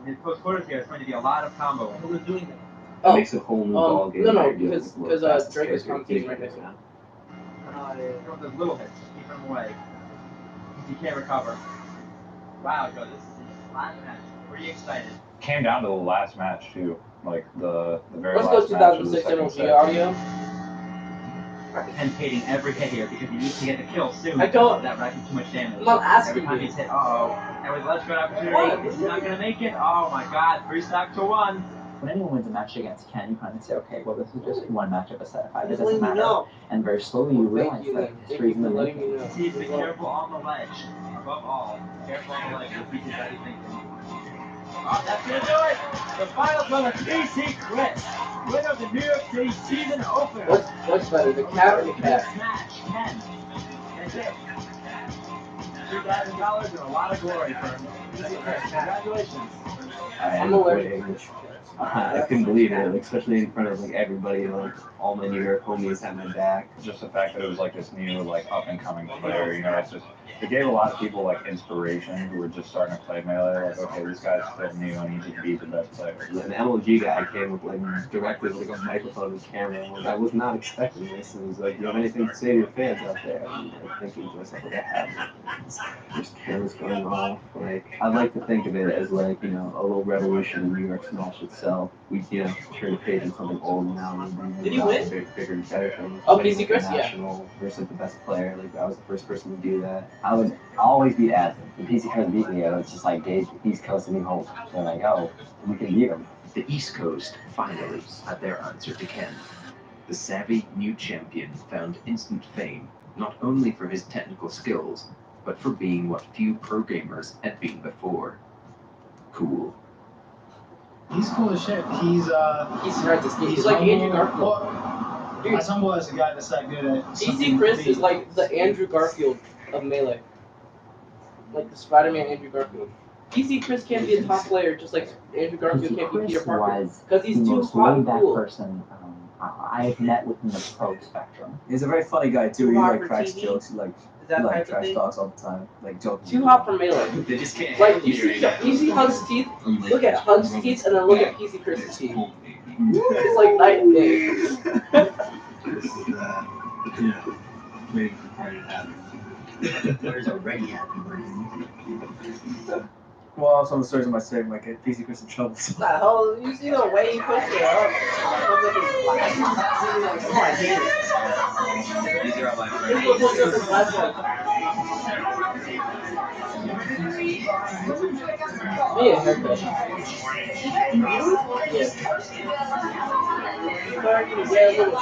Speaker 12: In the post quarters here, it's going to be a lot of combo.
Speaker 5: Who was doing that?
Speaker 1: It makes a whole new ball game.
Speaker 5: No, because Drake is commentating right next to him.
Speaker 12: Throw those little hits, keep them away. You can't recover. Wow, Joe, this is the last match. Pretty excited.
Speaker 15: Came down to the last match too, like the very
Speaker 5: Let's
Speaker 15: last
Speaker 5: go
Speaker 15: match of the
Speaker 5: 2006
Speaker 15: second
Speaker 5: MLG
Speaker 15: set.
Speaker 5: audio.
Speaker 12: Ken's hating every hit here because he needs to get the kill soon.
Speaker 5: I don't-
Speaker 12: That racking too much damage.
Speaker 5: I'm not asking
Speaker 12: Every time
Speaker 5: you.
Speaker 12: he's hit, and with less good opportunity, he's not going to make it. Oh my god, 3 stock to 1. When anyone wins a match against Ken, you kind of say, okay, well, this is just one match of a set of 5. It
Speaker 5: Just
Speaker 12: doesn't
Speaker 5: letting
Speaker 12: matter.
Speaker 5: you know.
Speaker 12: And very slowly you realize
Speaker 5: you,
Speaker 12: that
Speaker 5: thank
Speaker 12: history is in the
Speaker 5: you for letting
Speaker 12: making.
Speaker 5: me know.
Speaker 12: See, be careful on the ledge. Above all, careful on the ledge. Repeat your body thinking. Oh, that's going to do it! The finals on the PC Chris, winner of the New York City season opener.
Speaker 5: What's better, the cat or the cat?
Speaker 12: This match, Ken. That's it. $2,000 and a lot of glory for him. Congratulations.
Speaker 1: I'm allergic. I couldn't believe it, like, especially in front of like everybody, like all my New York homies had my back.
Speaker 15: Just the fact that it was like this new, like up and coming player, you know, it's just it gave a lot of people like inspiration who were just starting to play Melee. Like, okay, this guy's still new and he just beat the best player.
Speaker 1: An MLG guy came with like directly like a microphone and camera. Like, I was not expecting this, and he's like, "You have anything to say to your fans out there?" And I'm thinking to myself, like, I have. There's cameras going off. Like, I'd like to think of it as like, you know, a little revolution in New York Smash itself. We, you know, turn the page on something old now and
Speaker 5: Did he win?
Speaker 1: bigger and better things.
Speaker 5: Oh,
Speaker 1: Like,
Speaker 5: PC Chris? Yeah.
Speaker 1: national versus the best player. Like, I was the first person to do that.
Speaker 3: I would always beat Aspen. When PC Chris beat me, it's just like Gage, East Coast and New Hope. They're like, oh, we can beat him.
Speaker 6: The East Coast finally had their answer to Ken. The savvy new champion found instant fame, not only for his technical skills, but for being what few pro gamers had been before. Cool.
Speaker 4: He's cool as shit. He's
Speaker 5: right to skate. He's like Andrew Garfield.
Speaker 4: As humble as a guy that's that good at
Speaker 5: PC Chris is like the Andrew Garfield of Melee. Like the Spider-Man Andrew Garfield. PC Chris can't be a top player just like Andrew Garfield can't be Peter Parker. Because he's too hot and cool.
Speaker 7: Person I've met within the pro spectrum.
Speaker 19: He's a very funny guy too.
Speaker 5: Too
Speaker 19: He
Speaker 5: hot
Speaker 19: like
Speaker 5: for
Speaker 19: cracks
Speaker 5: TV?
Speaker 19: jokes. He like
Speaker 5: that type of
Speaker 19: trash
Speaker 5: thing?
Speaker 19: talks all the time. Like joking.
Speaker 5: Too hot for Melee.
Speaker 19: They just can't.
Speaker 5: Like you see Hunt's teeth? Look at Hunt's teeth and then look at PC Chris's teeth. It's like night and day.
Speaker 1: Waiting for the party to happen.
Speaker 3: There's already happened.
Speaker 19: Well, some of the stories I might say might get PC Chris in trouble.
Speaker 5: The hell, you see the way he pushed it up?
Speaker 1: These are all my
Speaker 5: Me a haircut. Starting to get a little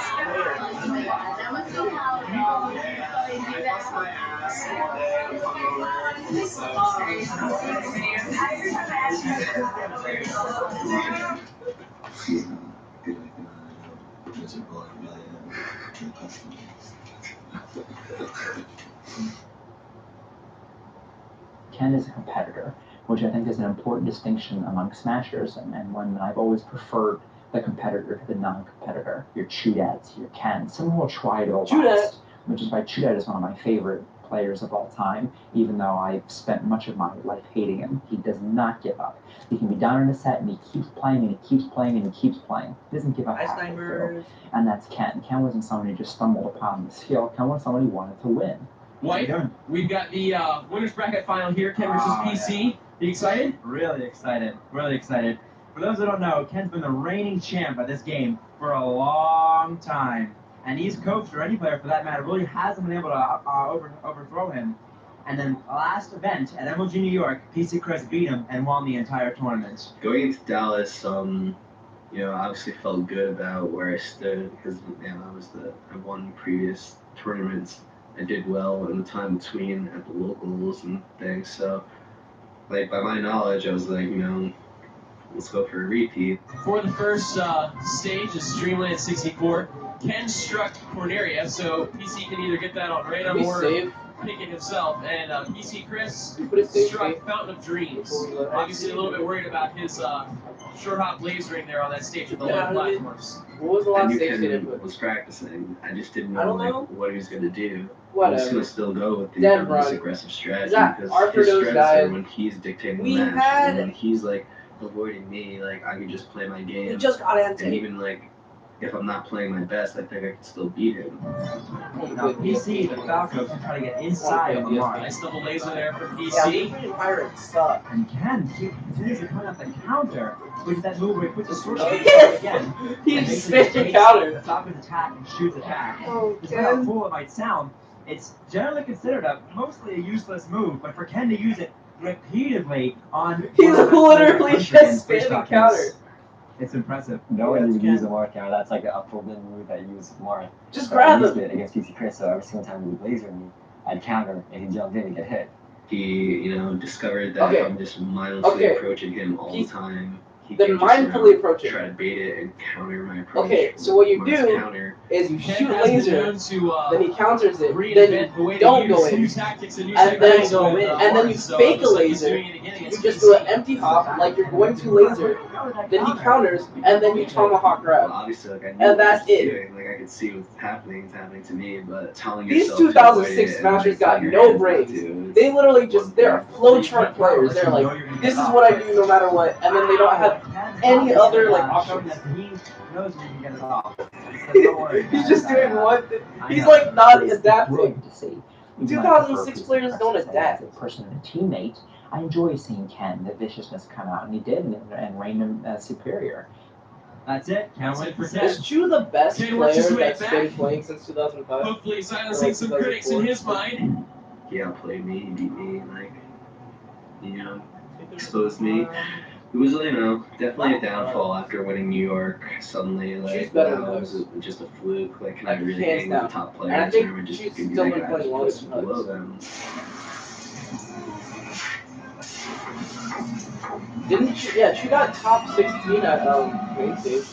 Speaker 7: Ken is a competitor, which I think is an important distinction among smashers, and one that I've always preferred the competitor to the non-competitor. Your Chudads, your Ken. Some will try to last, which is why Chudad is one of my favorite players of all time, even though I've spent much of my life hating him. He does not give up. He can be down in a set, and he keeps playing, and he keeps playing, and he keeps playing. He doesn't give up halfway through. And that's Ken. Ken wasn't someone who just stumbled upon the skill. Ken was someone who wanted to win.
Speaker 10: White, we've got the winners bracket final here, Ken versus PC. You excited?
Speaker 12: Really excited. Really excited. For those that don't know, Ken's been the reigning champ at this game for a long time. And he's coached, or any player for that matter, really hasn't been able to overthrow him. And then last event at MLG New York, PC Chris beat him and won the entire tournament.
Speaker 1: Going into Dallas, you know, I obviously felt good about where I stood because, you know, I won previous tournaments. I did well in the time between at the locals and things. So, like, by my knowledge, I was like, you know, let's go for a repeat.
Speaker 10: For the first stage of Streamland 64, Ken struck Corneria, so PC can either get that on random or pick it himself. And PC Chris struck Fountain of Dreams. Obviously a little bit worried about his short hop lasering there on that stage with the low platforms.
Speaker 5: What was the last stage
Speaker 1: Ken
Speaker 5: they did?
Speaker 1: was practicing. I just didn't know, like, what he was going to do.
Speaker 5: Whatever.
Speaker 1: I'm just going to still go with the
Speaker 5: Dead
Speaker 1: this
Speaker 5: run.
Speaker 1: aggressive strategy
Speaker 5: That
Speaker 1: because
Speaker 5: Arthur
Speaker 1: his
Speaker 5: knows
Speaker 1: strengths
Speaker 5: guy.
Speaker 1: are when he's dictating
Speaker 5: We
Speaker 1: the match.
Speaker 5: had-
Speaker 1: And when he's, like, avoiding me, like, I can just play my game.
Speaker 5: We just got
Speaker 1: And
Speaker 5: Ante.
Speaker 1: even, like, if I'm not playing my best, I think I can still beat him.
Speaker 12: Now PC, the Falcons, can try to get inside of Lamar.
Speaker 10: Nice double laser there for
Speaker 5: Yeah,
Speaker 10: PC.
Speaker 5: freaking Pirates suck.
Speaker 12: And Ken continues to come up the counter, which is that move where he puts his sword
Speaker 5: Yes!
Speaker 12: again.
Speaker 5: He
Speaker 12: and
Speaker 5: spits
Speaker 12: basically
Speaker 5: your
Speaker 12: takes
Speaker 5: counter.
Speaker 12: The Falcon's attack and shoots attack.
Speaker 5: Oh,
Speaker 12: Despite how
Speaker 5: Ken.
Speaker 12: cool it might sound, it's generally considered a mostly a useless move, but for Ken to use it repeatedly on
Speaker 5: He's
Speaker 12: one of the
Speaker 5: literally
Speaker 12: best
Speaker 5: just
Speaker 12: players in
Speaker 5: spamming
Speaker 12: Twitch
Speaker 5: counter.
Speaker 12: It's impressive.
Speaker 3: No one even uses a Marth counter. That's like a forbidden move that you use Marth.
Speaker 5: Just
Speaker 3: So
Speaker 5: grab
Speaker 3: I used
Speaker 5: him.
Speaker 3: it against PC Chris, so every single time he would laser me, I'd counter, and he jumped in and get hit.
Speaker 1: He, you know, discovered that
Speaker 5: Okay.
Speaker 1: if I'm just mindlessly
Speaker 5: Okay.
Speaker 1: approaching him all the time, he
Speaker 5: Then
Speaker 1: can just,
Speaker 5: mindfully
Speaker 1: you know,
Speaker 5: approach him.
Speaker 1: try to bait it and counter my approach.
Speaker 5: Okay, so what you
Speaker 1: with
Speaker 5: do
Speaker 1: counter.
Speaker 5: is you
Speaker 10: Ken
Speaker 5: shoot
Speaker 10: has been
Speaker 5: laser,
Speaker 10: known to
Speaker 5: then he counters it, then
Speaker 10: reinvent the way
Speaker 5: you
Speaker 10: to
Speaker 5: don't
Speaker 10: use
Speaker 5: go in,
Speaker 10: new tactics and new
Speaker 5: and then
Speaker 10: techniques
Speaker 5: go
Speaker 10: with,
Speaker 5: in, and then you
Speaker 10: Marth. So
Speaker 5: fake a
Speaker 10: looks like he's
Speaker 5: laser.
Speaker 10: doing it again
Speaker 5: You
Speaker 10: against
Speaker 5: just do an
Speaker 10: PC.
Speaker 5: empty hop like you're going to laser, then he counters, and then you tomahawk grab.
Speaker 1: Well, obviously, like, I knew
Speaker 5: And
Speaker 1: what
Speaker 5: that's
Speaker 1: he was
Speaker 5: it.
Speaker 1: doing. Like, I could see what's happening. It's happening to me, but telling
Speaker 5: These
Speaker 1: yourself to avoid
Speaker 5: 2006
Speaker 1: it and
Speaker 5: Smashers
Speaker 1: just
Speaker 5: got
Speaker 1: telling your
Speaker 5: no
Speaker 1: hands not
Speaker 5: brains.
Speaker 1: to,
Speaker 5: They literally just, they're flowchart players. They're like, this is what I do no matter what, and then they don't have any other like options.
Speaker 12: He knows where he can get it off.
Speaker 5: He's just doing one thing. He's like not adapting.
Speaker 7: Brilliant to see. Even though I
Speaker 5: 2006
Speaker 7: prefer
Speaker 5: players
Speaker 7: PC
Speaker 5: don't
Speaker 7: Chris
Speaker 5: adapt.
Speaker 7: As a person and a teammate, I enjoy seeing Ken, the viciousness come out, and he did, and reigned him as superior.
Speaker 12: That's it. Can't wait for Ken.
Speaker 5: Is Chu the best
Speaker 10: Ken works
Speaker 5: player
Speaker 10: his way
Speaker 5: that's
Speaker 10: back.
Speaker 5: been playing since 2005?
Speaker 10: Hopefully silencing some critics in his mind.
Speaker 1: he outplayed me, he beat me, like, you know, exposed me. It was, you know, definitely a downfall after winning New York. Suddenly, like,
Speaker 5: She's better
Speaker 1: wow,
Speaker 5: than
Speaker 1: it was just a fluke. Like, can I really
Speaker 5: hands
Speaker 1: hang
Speaker 5: down.
Speaker 1: with the top
Speaker 5: And I
Speaker 1: players?
Speaker 5: think
Speaker 1: Or am I just
Speaker 5: she's
Speaker 1: gonna be
Speaker 5: still
Speaker 1: that
Speaker 5: been
Speaker 1: guy
Speaker 5: playing
Speaker 1: that's
Speaker 5: longer
Speaker 1: below
Speaker 5: than
Speaker 1: them?
Speaker 5: Didn't she? Yeah, she got top 16 at main stage.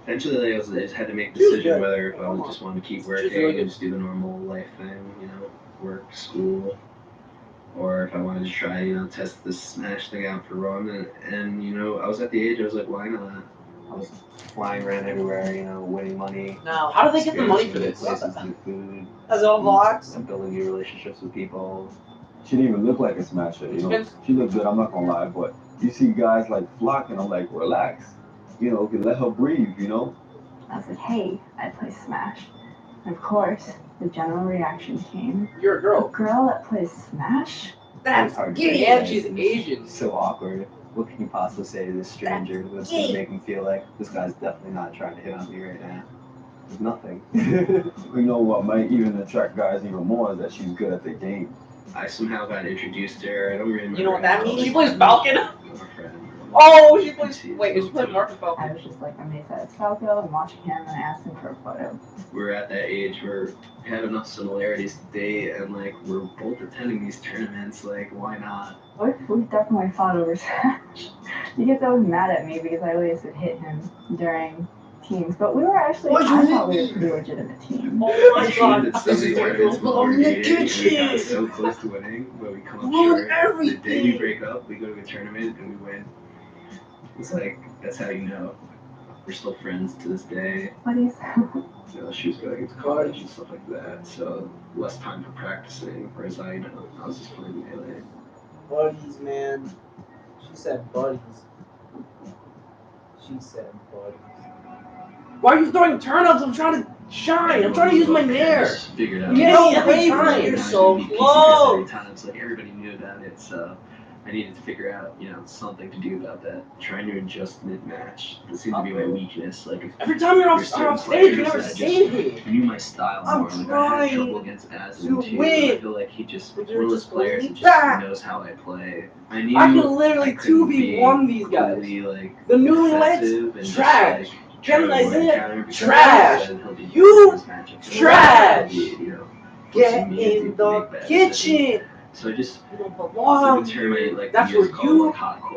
Speaker 1: Eventually, I just had to make a
Speaker 5: She was
Speaker 1: decision
Speaker 5: good.
Speaker 1: whether if I would just want to keep working
Speaker 5: really good.
Speaker 1: and just do the normal life thing, you know, work, school, or if I wanted to try, you know, test this Smash thing out for Ron. And you know, I was at the age I was like, why not? I was flying around everywhere, you know, winning money.
Speaker 5: Now, how do they get the money for
Speaker 1: experiencing
Speaker 5: this?
Speaker 1: new places, new food,
Speaker 5: As all vlogs?
Speaker 1: and building new relationships with people.
Speaker 17: She didn't even look like a smasher, you know. She looked good, I'm not gonna lie, but you see guys like flocking, I'm like, relax. You know, let her breathe, you know?
Speaker 21: I said, hey, I play Smash. And of course, the general reaction came.
Speaker 5: You're a girl.
Speaker 21: A girl that plays Smash?
Speaker 5: That's gay. And she's Asian.
Speaker 1: So awkward. What can you possibly say to this stranger that's gonna make him feel like this guy's definitely not trying to hit on me right now? There's nothing.
Speaker 17: You know what might even attract guys even more is that she's good at the game.
Speaker 1: I somehow got introduced to her. I don't really remember.
Speaker 5: You know what that
Speaker 1: how.
Speaker 5: means? She plays Falcon.
Speaker 1: Girlfriend.
Speaker 5: Oh, she plays. Wait, is she playing Marcus Falcon?
Speaker 21: I was just like amazed at Falco and watching him, and I asked him for a photo.
Speaker 1: We're at that age where we have enough similarities to date, and like we're both attending these tournaments. Like, why not?
Speaker 21: We've definitely fought over Smash. He gets always mad at me because I always would hit him during teams, but we were actually, I thought we were a pretty legitimate team.
Speaker 5: Oh my
Speaker 1: We
Speaker 5: god.
Speaker 1: did so many tournaments before we dated, and we got so close to winning, but we come up
Speaker 5: Ruin
Speaker 1: short. The day we break up, we go to a tournament and we win. It's like, that's how you know. We're still friends to this day.
Speaker 21: Buddies.
Speaker 1: You know, she was going into college and stuff like that, so less time for practicing, whereas I, you know, I was just playing Melee.
Speaker 5: Buddies, man. She said buddies. She said buddies. Why are you throwing turnouts? I'm trying to shine. I'm trying to use my nair.
Speaker 1: Just figured out.
Speaker 5: Get away from me. You're so close.
Speaker 1: Every time, it's like everybody knew about it, so I needed to figure out, something to do about that. Trying to adjust mid-match. That seemed to be my weakness. Like
Speaker 5: Every time you're off stage, you never save me.
Speaker 1: I knew my style
Speaker 5: I'm
Speaker 1: more. Like I had trouble
Speaker 5: trying
Speaker 1: against Aslan
Speaker 5: to
Speaker 1: too.
Speaker 5: win.
Speaker 1: I feel like he just
Speaker 5: But
Speaker 1: one
Speaker 5: you're
Speaker 1: of those
Speaker 5: just
Speaker 1: players
Speaker 5: holding
Speaker 1: that
Speaker 5: me
Speaker 1: just
Speaker 5: back.
Speaker 1: knows how I play. I knew
Speaker 5: I could literally
Speaker 1: couldn't
Speaker 5: 2v1 these guys.
Speaker 1: completely, like,
Speaker 5: The new
Speaker 1: defensive
Speaker 5: Lex,
Speaker 1: and
Speaker 5: trash.
Speaker 1: just, like,
Speaker 5: Kevin
Speaker 1: try to win
Speaker 5: Isaiah,
Speaker 1: counter because
Speaker 5: trash.
Speaker 1: then he'll be
Speaker 5: You,
Speaker 1: this matchup.
Speaker 5: trash.
Speaker 1: Get
Speaker 5: in the kitchen.
Speaker 1: So I just
Speaker 5: You don't belong here. That's where you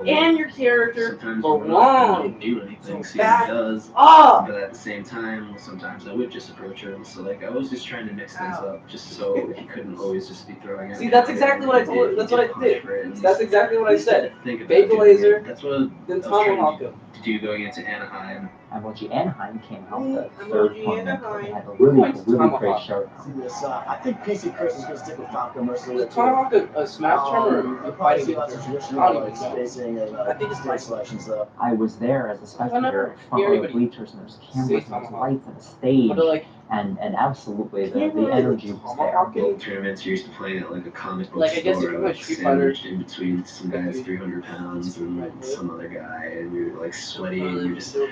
Speaker 5: and your character belong.
Speaker 1: Don't do anything, see
Speaker 5: back
Speaker 1: what he does.
Speaker 5: up.
Speaker 1: But at the same time, sometimes I would just approach him. So like I was just trying to mix things up, just so he couldn't always just be throwing it.
Speaker 5: See, that's exactly what I told. That's what I did. That's exactly what I said. Bait the laser,
Speaker 1: that's what
Speaker 5: then tomahawk him.
Speaker 1: to do going into Anaheim.
Speaker 7: Emoji Anaheim came out the third tournament. They had a really great show.
Speaker 20: See this, I think PC Chris is going to stick with Falcon most of the
Speaker 5: Tomahawk a smash term or
Speaker 20: you
Speaker 5: a
Speaker 20: probably
Speaker 5: fighting?
Speaker 20: see lots of
Speaker 5: I
Speaker 20: traditional
Speaker 5: don't
Speaker 20: like,
Speaker 5: even know.
Speaker 20: spacing and
Speaker 5: I think it's
Speaker 20: stage selections though.
Speaker 7: I was there as a spectator, front row bleachers, and there's cameras and there's lights and a stage, and absolutely the energy was there.
Speaker 1: Tournaments, you're used to playing at like a comic book
Speaker 5: Like, I guess if
Speaker 1: store,
Speaker 5: you play
Speaker 1: like,
Speaker 5: Street Fighter,
Speaker 1: sandwiched in between some guy's 300 pounds and some other guy, and you're like sweaty and you're just doing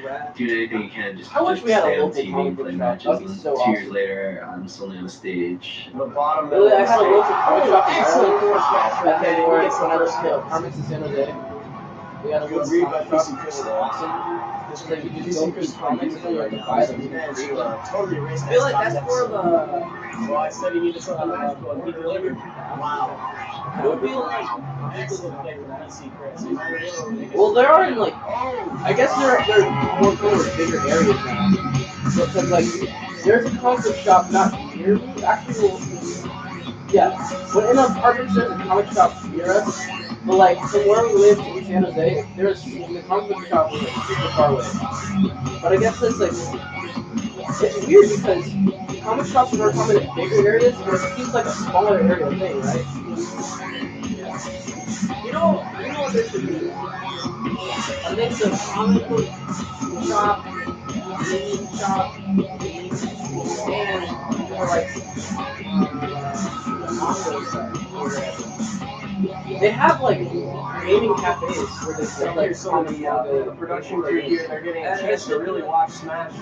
Speaker 1: anything you can just
Speaker 5: I wish
Speaker 1: just
Speaker 5: we had a
Speaker 1: stay on
Speaker 5: local
Speaker 1: TV
Speaker 5: comic
Speaker 1: and
Speaker 5: book
Speaker 1: play
Speaker 5: shop.
Speaker 1: matches.
Speaker 5: That'd be
Speaker 1: And
Speaker 5: so
Speaker 1: 2 years
Speaker 5: awesome.
Speaker 1: later, I'm suddenly on a stage.
Speaker 20: The bottom
Speaker 5: Really, I had a local comic shop in
Speaker 20: excellent
Speaker 5: Ireland.
Speaker 20: force match for
Speaker 5: Back
Speaker 20: Ken.
Speaker 5: then,
Speaker 20: He
Speaker 5: where
Speaker 20: gets the
Speaker 5: when I was
Speaker 20: first
Speaker 5: in
Speaker 20: kill.
Speaker 5: apartments in San Jose, we had a
Speaker 20: You
Speaker 5: little
Speaker 20: agree by
Speaker 5: comic
Speaker 20: PC
Speaker 5: shop.
Speaker 20: Chris
Speaker 5: It was
Speaker 20: though.
Speaker 5: awesome.
Speaker 20: This
Speaker 5: Like, you
Speaker 20: PC
Speaker 5: just go
Speaker 20: Chris
Speaker 5: through comics and then you
Speaker 20: right
Speaker 5: can
Speaker 20: now.
Speaker 5: buy
Speaker 20: He's
Speaker 5: them.
Speaker 20: managed to totally erase
Speaker 5: I
Speaker 20: that
Speaker 5: feel like
Speaker 20: Scott
Speaker 5: that's for
Speaker 20: deficit.
Speaker 5: the.
Speaker 20: Well, I said he needed something magical and he delivered. Wow.
Speaker 5: It would be like.
Speaker 20: Excellent play from PC Chris.
Speaker 5: Well, there are like. I guess they're more towards bigger areas now. Because like, there's a comic book shop not near me. Actually, yeah. But in apartments, there's a comic shop near us. But like, from where we lived in San Jose, the comic book shop was like super far away. But I guess it's like, it's weird because comic shops are more common in bigger areas, but it seems like a smaller area thing, right? You know what there should be? A mix of comic book shop, gaming shop, and more like manga stuff. They have like gaming cafes where they sell like
Speaker 20: some of the production crew here. They're getting a chance to really watch Smash.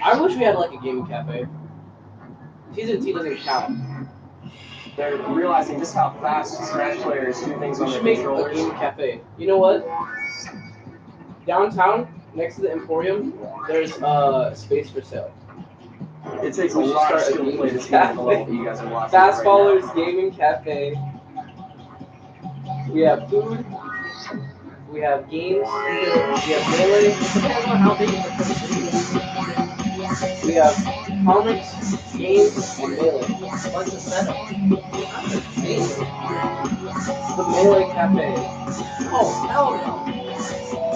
Speaker 5: I wish we had like a gaming cafe. Season T doesn't count.
Speaker 20: They're realizing just how fast Smash players do things
Speaker 5: We
Speaker 20: on
Speaker 5: should
Speaker 20: their
Speaker 5: make a
Speaker 20: controllers.
Speaker 5: gaming cafe. You know what? Downtown, next to the Emporium, there's space for sale.
Speaker 20: It takes
Speaker 5: We
Speaker 20: a
Speaker 5: should
Speaker 20: lot of
Speaker 5: start a
Speaker 20: skill to play
Speaker 5: gaming
Speaker 20: this game at the level
Speaker 5: cafe.
Speaker 20: that you guys are watching.
Speaker 5: Fast
Speaker 20: right
Speaker 5: Ballers
Speaker 20: now.
Speaker 5: Gaming Cafe. We have food. We have games. We have melee. It depends on how big the place is. We have comics, games, and melee. A bunch of setup. The Melee Cafe. Oh, hell no.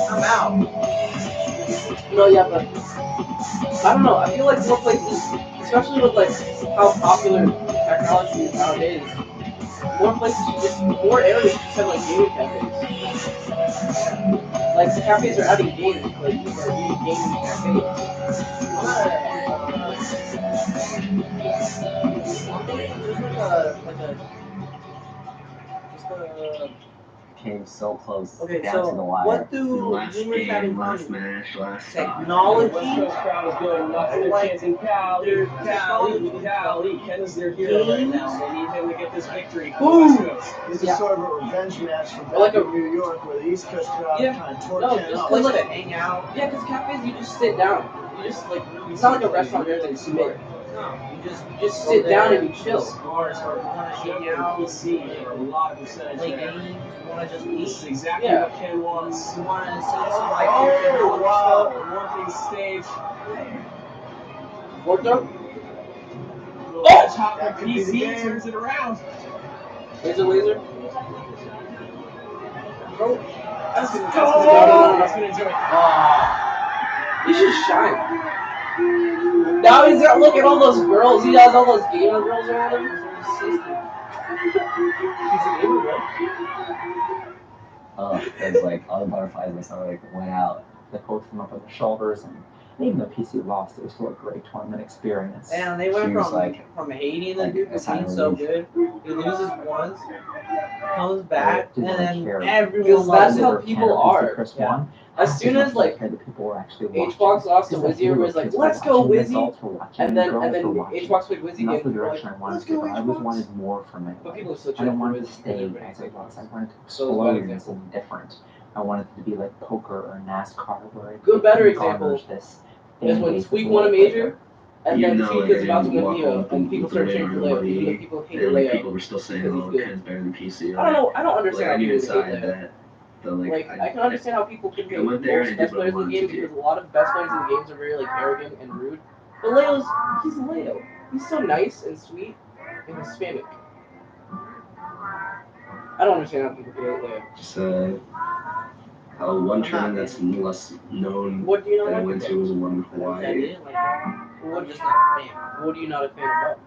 Speaker 5: I'm out. No, yeah, but I don't know. I feel like more places, especially with like how popular technology is nowadays, more places should just, more areas should have like gaming cafes. Like the cafes are adding games, like these are really gaming cafes.
Speaker 3: Came so close
Speaker 5: Okay,
Speaker 3: down
Speaker 5: so
Speaker 3: to the wire.
Speaker 5: what do
Speaker 1: Last
Speaker 5: rumors have in
Speaker 1: game, last
Speaker 5: common?
Speaker 1: match, last stop.
Speaker 5: Technology.
Speaker 20: West Coast crowd is going nuts. They're chanting Cali. Ken is their hero right now. They need him to get this victory for the West Coast. This is sort of a revenge match from back in New York where the East Coast crowd kind of tore Ken up.
Speaker 5: Like to hang out. Yeah, because cafes you just sit down. You just like, it's not like a restaurant where you sit. No, you just sit down and you chill.
Speaker 20: Scores are hang out, PC for a lot of percentage.
Speaker 5: Play
Speaker 20: there.
Speaker 5: games, you want to just eat.
Speaker 20: This is exactly
Speaker 5: Yeah.
Speaker 20: what Ken wants.
Speaker 5: You want to sit
Speaker 20: Oh, wow, working stage.
Speaker 5: Worked up?
Speaker 20: Oh! Top of PC turns it around.
Speaker 5: Laser.
Speaker 20: Oh, that's gonna enjoy it.
Speaker 5: You should shine. Now he's got, look at all those girls. He has all those gamer girls around him.
Speaker 3: Because like all the butterflies and stuff like went out.
Speaker 7: They hooked them up on their shoulders, and And even though PC lost, it was still a great tournament experience.
Speaker 5: And they went
Speaker 7: He was
Speaker 5: from hating the
Speaker 7: like
Speaker 5: dude for being so good, he loses once, comes back, and then everyone that's how people are. Yeah. As soon as like H-Box lost to Wizzy, everybody's like, let's go Wizzy, and then H-Box played Wizzy
Speaker 7: That's the
Speaker 5: again.
Speaker 7: direction I wanted to go. I always wanted more from it.
Speaker 5: But people are so
Speaker 7: I don't want it to stay as it was. I wanted to explode into something different. I wanted it to be like poker or NASCAR, where
Speaker 5: Good better
Speaker 7: it
Speaker 5: example
Speaker 7: garners this
Speaker 5: is when Tweak won a major, and then Tweak is about to win Neo, and people start cheering for Leo, even though people hate Leo.
Speaker 1: People were still saying, "Oh, Ken's better than PC."
Speaker 5: I don't know. I don't understand how
Speaker 1: I knew
Speaker 5: people hate
Speaker 1: inside
Speaker 5: Leo.
Speaker 1: that. But,
Speaker 5: Like I can understand how people can hate most best players in the game because a lot of best players in the games are very like arrogant and rude. But he's Leo. He's so nice and sweet and Hispanic. I don't understand how people hate Leo.
Speaker 1: Just one tournament that's less known
Speaker 5: What do you not
Speaker 1: that I
Speaker 5: like
Speaker 1: went
Speaker 5: about
Speaker 1: to was the one with Hawaii.
Speaker 5: What just not a fan? What are you not a fan about?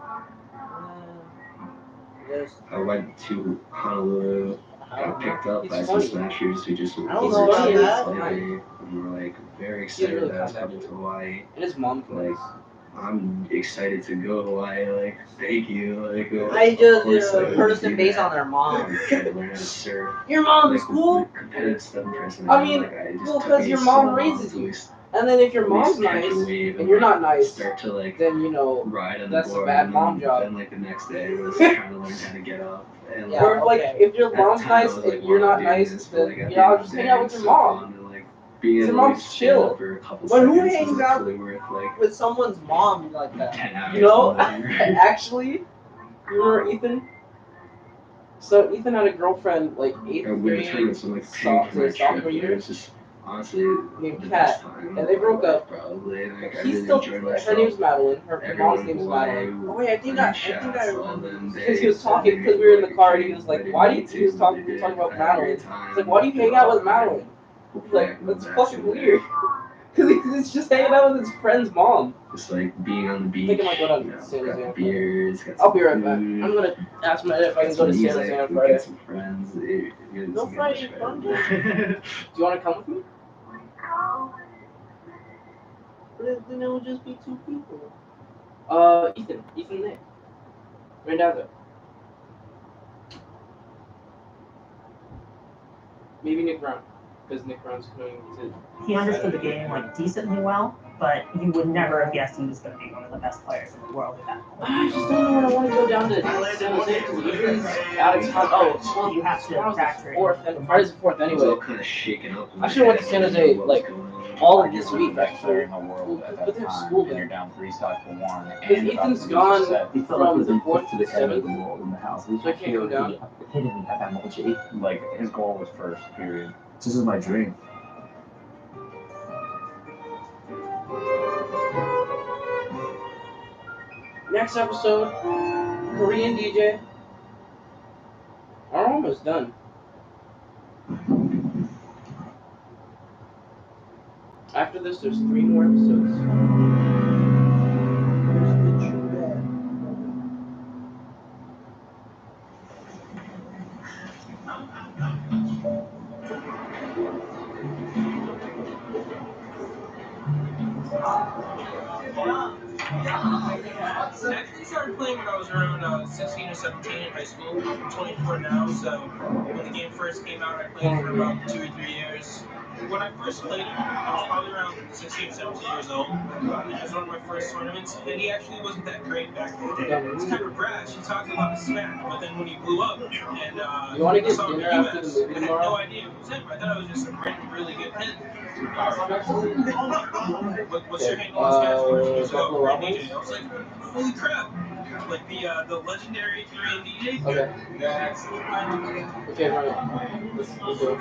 Speaker 1: I went to Honolulu, got picked up by some smashers who just were
Speaker 5: I don't know about that.
Speaker 1: and were like very excited that I was coming to Hawaii.
Speaker 5: And his mom
Speaker 1: like, I'm excited to go to Hawaii. Like, thank you. Like,
Speaker 5: I just heard us based on their mom.
Speaker 1: I'm trying to learn how to surf.
Speaker 5: Your mom's cool.
Speaker 1: Competitive stuff person.
Speaker 5: I mean, well, because your mom raises you. And then if your mom's nice and you're not nice,
Speaker 1: start to like
Speaker 5: then you know
Speaker 1: ride on
Speaker 5: that's
Speaker 1: the board,
Speaker 5: a bad mom job.
Speaker 1: Then like the next day was trying to learn how to get up. And,
Speaker 5: yeah, or like if your mom's nice and you're not nice, then you know just hang out with your mom. Your mom's chill. But who hangs out with someone's mom like that? You know, actually, you remember Ethan? So Ethan had a girlfriend like 8th grade, sophomore year.
Speaker 1: Honestly,
Speaker 5: named Kat, and they broke up.
Speaker 1: Probably. Like,
Speaker 5: He's still. Her name's Madeline. Her mom's name is Madeline. Oh wait, I think I remember. Because he was talking, because we were in the car, and he was like, "Why do you?" He was talking about Madeline. He's like, "Why do you hang out with Madeline?" He's like, "That's fucking weird." Because he's just hanging out with his friend's mom.
Speaker 1: Just like being on the beach.
Speaker 5: I think I might go down to San Jose.
Speaker 1: Beers.
Speaker 5: I'll be right back. I'm gonna ask my dad if I can go to San Jose on Friday.
Speaker 1: Get some friends.
Speaker 5: No Friday fun day. Do you want to come with me? But then it will just be 2 people. Ethan there. Right down there. Maybe Nick Brown, because Nick Brown's going to.
Speaker 13: He understood the game like decently well, but you would never have guessed he was going to be one of the best players in the world at that point.
Speaker 5: I just don't know when I want to go down to San Jose because Ethan's out of time. Oh, well,
Speaker 13: you have to factor in.
Speaker 5: Friday's the 4th anyway.
Speaker 1: All kind of shaken up.
Speaker 5: I should have went to San Jose like all of this week.
Speaker 15: Best player in the world at that time, and you're down 3 stocks to 1.
Speaker 5: Because Ethan's gone from the 4th to the 7th.
Speaker 7: In the house.
Speaker 5: So I can't go down.
Speaker 7: Hitting that emoji.
Speaker 15: Like his goal was first. Period.
Speaker 17: This is my dream.
Speaker 5: Next episode, Korean DJ. We're almost done. After this, there's 3 more episodes.
Speaker 2: I actually started playing when I was around 16 or 17 in high school. I'm 24 now, so when the game first came out, I played for about 2 or 3 years. When I first played it, I was probably around 16 or 17 years old. It was one of my first tournaments, and he actually wasn't that great back then. It's kind of brash, he talked a lot of smack, but then when he blew up, and
Speaker 5: you want to get
Speaker 2: saw
Speaker 5: dinner
Speaker 2: the
Speaker 5: after the
Speaker 2: US,
Speaker 5: movie
Speaker 2: I had
Speaker 5: tomorrow?
Speaker 2: no idea who was him. I thought it was just a random, really good hit. What's your handle on Smash? He's a great DJ. I was like, holy crap! Like the legendary Korean DJ.
Speaker 5: Okay. Okay, right. Let's go.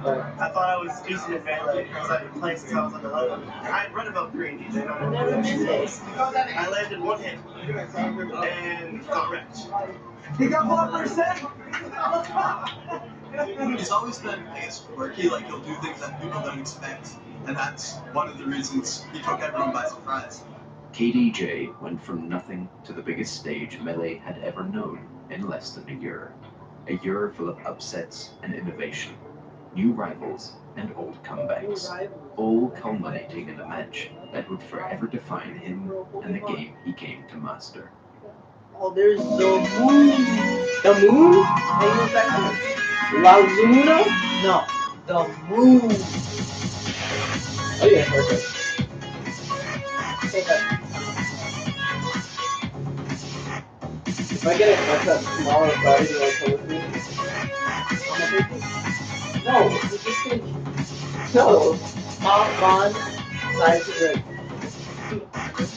Speaker 20: I thought I was decent at Melee because I've been playing since I was like 11. I had read about Korean DJ. I don't know what it was. I landed 1 hit and got wrecked.
Speaker 9: He got 1%. He's always been, I guess, quirky. Like he'll do things that people don't expect, and that's one of the reasons he took everyone by surprise.
Speaker 6: KDJ went from nothing to the biggest stage Melee had ever known in less than a year. A year full of upsets and innovation. new rivals, and old comebacks, all culminating in a match that would forever define him and the game he came to master.
Speaker 5: Oh, there's the moon. The moon? Hey, what's that called? La Luna? No, the moon. Oh yeah, perfect. Okay. If I get a haircut tomorrow or Friday, do you want to come with me? On my birthday? No, it's just like no. Mom, Ron, side cigarette.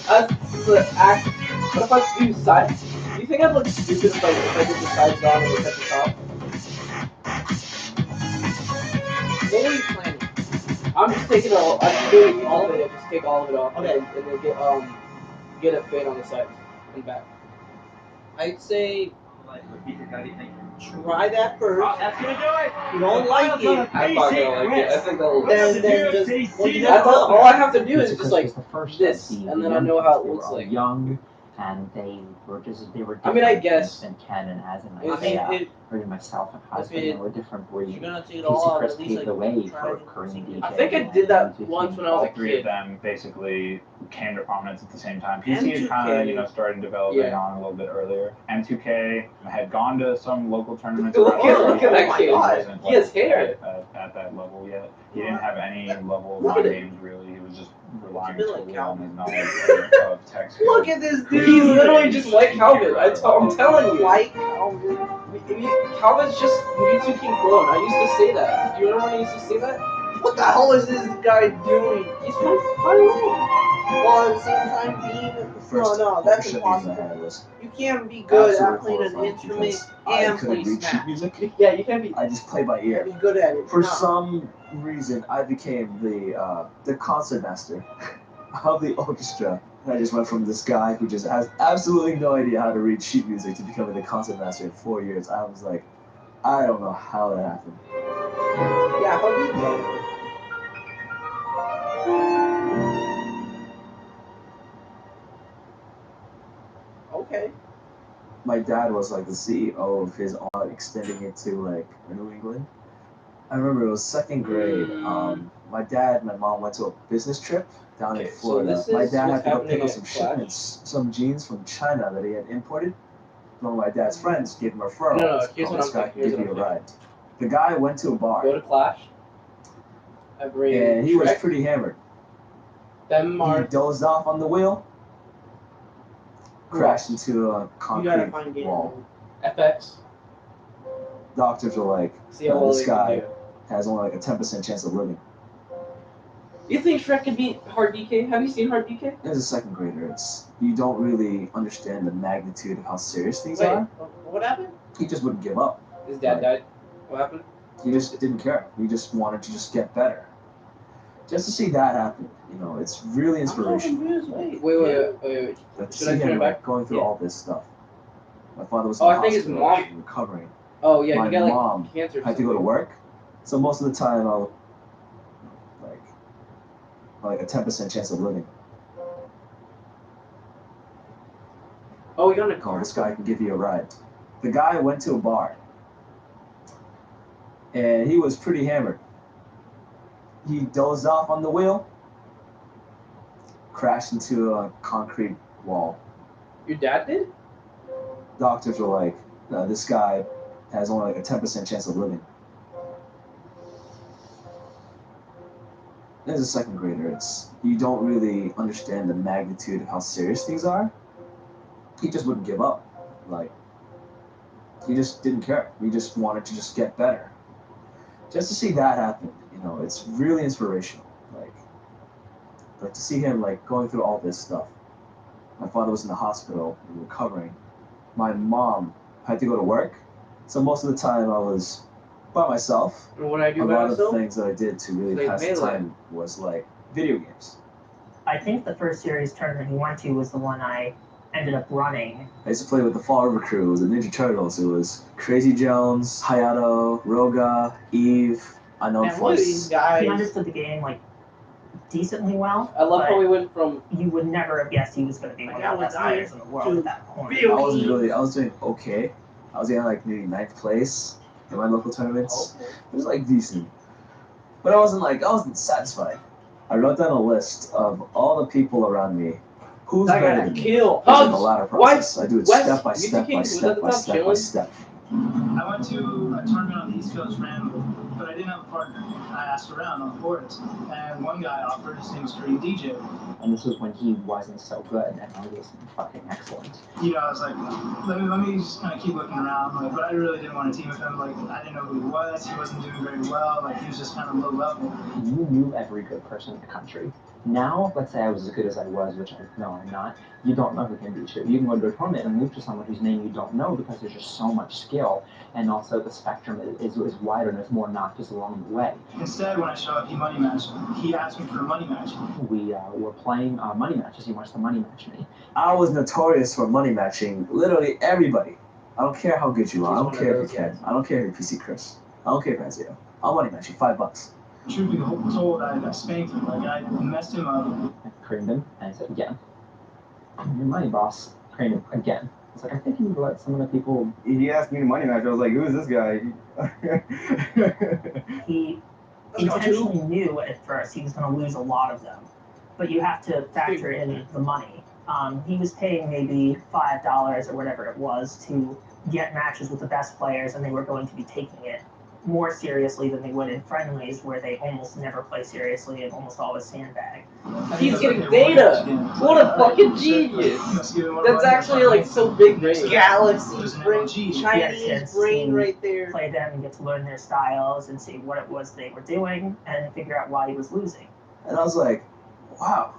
Speaker 5: Us the act. What if I do side? Do you think I'd look stupid if I did the sides on and look at the top? What are you planning? I'm just taking all. I'm just doing all of it. Just take all of it off. Okay. And then get a fade on the sides and back. I'd say try that first.
Speaker 12: That's gonna do it.
Speaker 5: You don't like it.
Speaker 10: I'm not gonna like it. I think that'll.
Speaker 5: Then just that's all I have to do is just like this, and then I know how it looks like.
Speaker 7: Young, and they were
Speaker 5: I mean, I guess.
Speaker 7: And Ken and Az and myself and husband, they were different breeds.
Speaker 5: You're gonna take it
Speaker 7: PC
Speaker 5: all out,
Speaker 7: Chris
Speaker 5: at least,
Speaker 7: paved
Speaker 5: like,
Speaker 7: the way
Speaker 5: try
Speaker 7: for
Speaker 5: to-
Speaker 7: Korean DJ.
Speaker 5: I think I did that once when I was
Speaker 15: All
Speaker 5: a
Speaker 15: three
Speaker 5: kid.
Speaker 15: of them basically came to prominence at the same time.
Speaker 5: And
Speaker 15: PC had kind
Speaker 5: 2K.
Speaker 15: of, started developing
Speaker 5: Yeah.
Speaker 15: on a little bit earlier. M2K had gone to some local tournaments.
Speaker 5: Look
Speaker 15: around
Speaker 5: at-
Speaker 15: the
Speaker 5: look at
Speaker 15: world.
Speaker 5: that kid.
Speaker 15: He wasn't,
Speaker 5: He has hair.
Speaker 15: At that level yet. He didn't have any level of
Speaker 5: Look at
Speaker 15: mind
Speaker 5: it.
Speaker 15: games really. He was just relying
Speaker 5: He's a bit like
Speaker 15: totally on his
Speaker 5: Calvin.
Speaker 15: knowledge of tech skills.
Speaker 5: Look at this dude. He's literally just like Calvin. I'm telling you. Like Calvin. Calvin's just Mewtwo King clone. I used to say that. Do you remember when I used to say that? What the hell is this guy doing? He's trying to find me. While at the same time being no, that's impossible. You can't be good at playing an instrument and play Smash. Yeah, you can't be.
Speaker 16: I just play by ear.
Speaker 5: Be good at it.
Speaker 16: For
Speaker 5: No.
Speaker 16: some reason, I became the concert master of the orchestra. And I just went from this guy who just has absolutely no idea how to read sheet music to becoming the concert master in 4 years. I was like, I don't know how that happened.
Speaker 5: Yeah, how do you know? Okay.
Speaker 16: My dad was like the CEO of his art, extending it to like New England. I remember it was second grade. My dad and my mom went to a business trip down in Florida.
Speaker 5: this
Speaker 16: My
Speaker 5: is
Speaker 16: dad had
Speaker 5: what's
Speaker 16: to go pick
Speaker 5: happening
Speaker 16: up
Speaker 5: at
Speaker 16: some
Speaker 5: Clash?
Speaker 16: shipments, some jeans from China that he had imported. One of my dad's friends gave him a referral.
Speaker 5: No, here's
Speaker 16: Oh,
Speaker 5: what
Speaker 16: this
Speaker 5: I'm
Speaker 16: guy
Speaker 5: saying.
Speaker 16: can
Speaker 5: Here's
Speaker 16: give
Speaker 5: what
Speaker 16: you a
Speaker 5: I'm
Speaker 16: ride. The guy went to a bar.
Speaker 5: Go to Clash.
Speaker 16: And he was pretty hammered. He
Speaker 5: Denmark.
Speaker 16: dozed off on the wheel, crashed into a
Speaker 5: You gotta
Speaker 16: concrete
Speaker 5: find game.
Speaker 16: wall.
Speaker 5: FX.
Speaker 16: Doctors were like,
Speaker 5: See how well
Speaker 16: this
Speaker 5: they can
Speaker 16: guy
Speaker 5: do.
Speaker 16: has only like a 10% chance of living.
Speaker 5: You think Shrek can beat Hard DK? Have you seen Hard DK?
Speaker 16: As a second grader, you don't really understand the magnitude of how serious things
Speaker 5: Wait,
Speaker 16: are.
Speaker 5: what happened?
Speaker 16: He just wouldn't give up.
Speaker 5: His dad died. What happened?
Speaker 16: He just didn't care. He just wanted to just get better. Just to see that happen, it's really inspirational.
Speaker 5: Wait.
Speaker 16: Like, to
Speaker 5: Should
Speaker 16: see
Speaker 5: I turn
Speaker 16: him
Speaker 5: it
Speaker 16: like
Speaker 5: back?
Speaker 16: going through all this stuff. My father was in
Speaker 5: Oh,
Speaker 16: the
Speaker 5: I think his
Speaker 16: hospital
Speaker 5: mom-
Speaker 16: recovering.
Speaker 5: Oh yeah,
Speaker 16: My
Speaker 5: he got like
Speaker 16: mom
Speaker 5: cancer. or
Speaker 16: had to go to
Speaker 5: something.
Speaker 16: work, so most of the time I would like a 10% chance of living.
Speaker 5: Oh, you're on a
Speaker 16: Oh,
Speaker 5: car.
Speaker 16: this guy can give you a ride. The guy went to a bar, and he was pretty hammered. He dozed off on the wheel, crashed into a concrete wall.
Speaker 5: Your dad did?
Speaker 16: Doctors were like, this guy has only like a 10% chance of living. As a second grader, you don't really understand the magnitude of how serious things are. He just wouldn't give up. Like, he just didn't care. He just wanted to just get better. Just to see that happen, it's really inspirational. Like to see him like going through all this stuff. My father was in the hospital and recovering. My mom had to go to work, so most of the time I was by myself.
Speaker 5: And what I do
Speaker 16: A
Speaker 5: by
Speaker 16: lot
Speaker 5: myself?
Speaker 16: of things that I did to really
Speaker 5: Like
Speaker 16: pass the
Speaker 5: Melee.
Speaker 16: time was like video games.
Speaker 13: I think the first series tournament he went to was the one I ended up running.
Speaker 16: I used to play with the Fall River crew. It was the Ninja Turtles. It was Crazy Jones, Hayato, Roga, Eve, Unknown
Speaker 13: And look at
Speaker 16: Force.
Speaker 13: these guys. He understood the game like decently well.
Speaker 5: I love
Speaker 13: but
Speaker 5: how we went from.
Speaker 13: You would never have guessed he was going to be one of the best players in the world at that point.
Speaker 16: I was doing okay. I was getting like maybe 9th place in my local tournaments. It was like decent. But I wasn't satisfied. I wrote down a list of all the people around me. Who's
Speaker 5: I
Speaker 16: better
Speaker 5: gotta
Speaker 16: than me?
Speaker 5: kill.
Speaker 16: Using the ladder process. I do it
Speaker 5: West,
Speaker 16: step by step by step by step by step.
Speaker 4: I went to a tournament on the East Coast randomly, but I didn't have a partner. I asked around on the boards, and one guy offered. His name was Green DJ.
Speaker 7: And this was when he wasn't so good, and I was fucking excellent.
Speaker 4: You know, I was like, let me just kind of keep looking around, like, but I really didn't want to team with him. Like, I didn't know who he was. He wasn't doing very well. Like, he was just kind of low level.
Speaker 7: You knew every good person in the country. Now, let's say I was as good as I was, which I know I'm not. You don't know who can beat you. You can go to a tournament and lose to someone whose name you don't know because there's just so much skill, and also the spectrum is wider and there's more notches along the way.
Speaker 4: Instead, when I showed up, he money matched me. He asked me for a money match.
Speaker 7: We were playing money matches. He wants to money match me.
Speaker 16: I was notorious for money matching literally everybody. I don't care how good you are. I don't care if you're Ken. I don't care if you're PC Chris. I don't care if you're Isaiah. I'll money match you $5.
Speaker 4: Truth be told, I spanked him. Like, I messed him up.
Speaker 7: I creamed him, and I said, again, your money boss. Creamed him again. It's like, I think you need to let some of the people...
Speaker 19: He asked me to money match. I was like, who is this guy?
Speaker 13: He intentionally knew at first he was going to lose a lot of them, but you have to factor in the money. He was paying maybe $5 or whatever it was to get matches with the best players, and they were going to be taking it more seriously than they would in friendlies, where they almost never play seriously and almost always sandbag.
Speaker 5: He's getting data! What a fucking genius! That's actually like so big. Galaxy's brain, Chinese brain right there.
Speaker 13: Play them and get to learn their styles and see what it was they were doing and figure out why he was losing.
Speaker 16: And I was like, wow,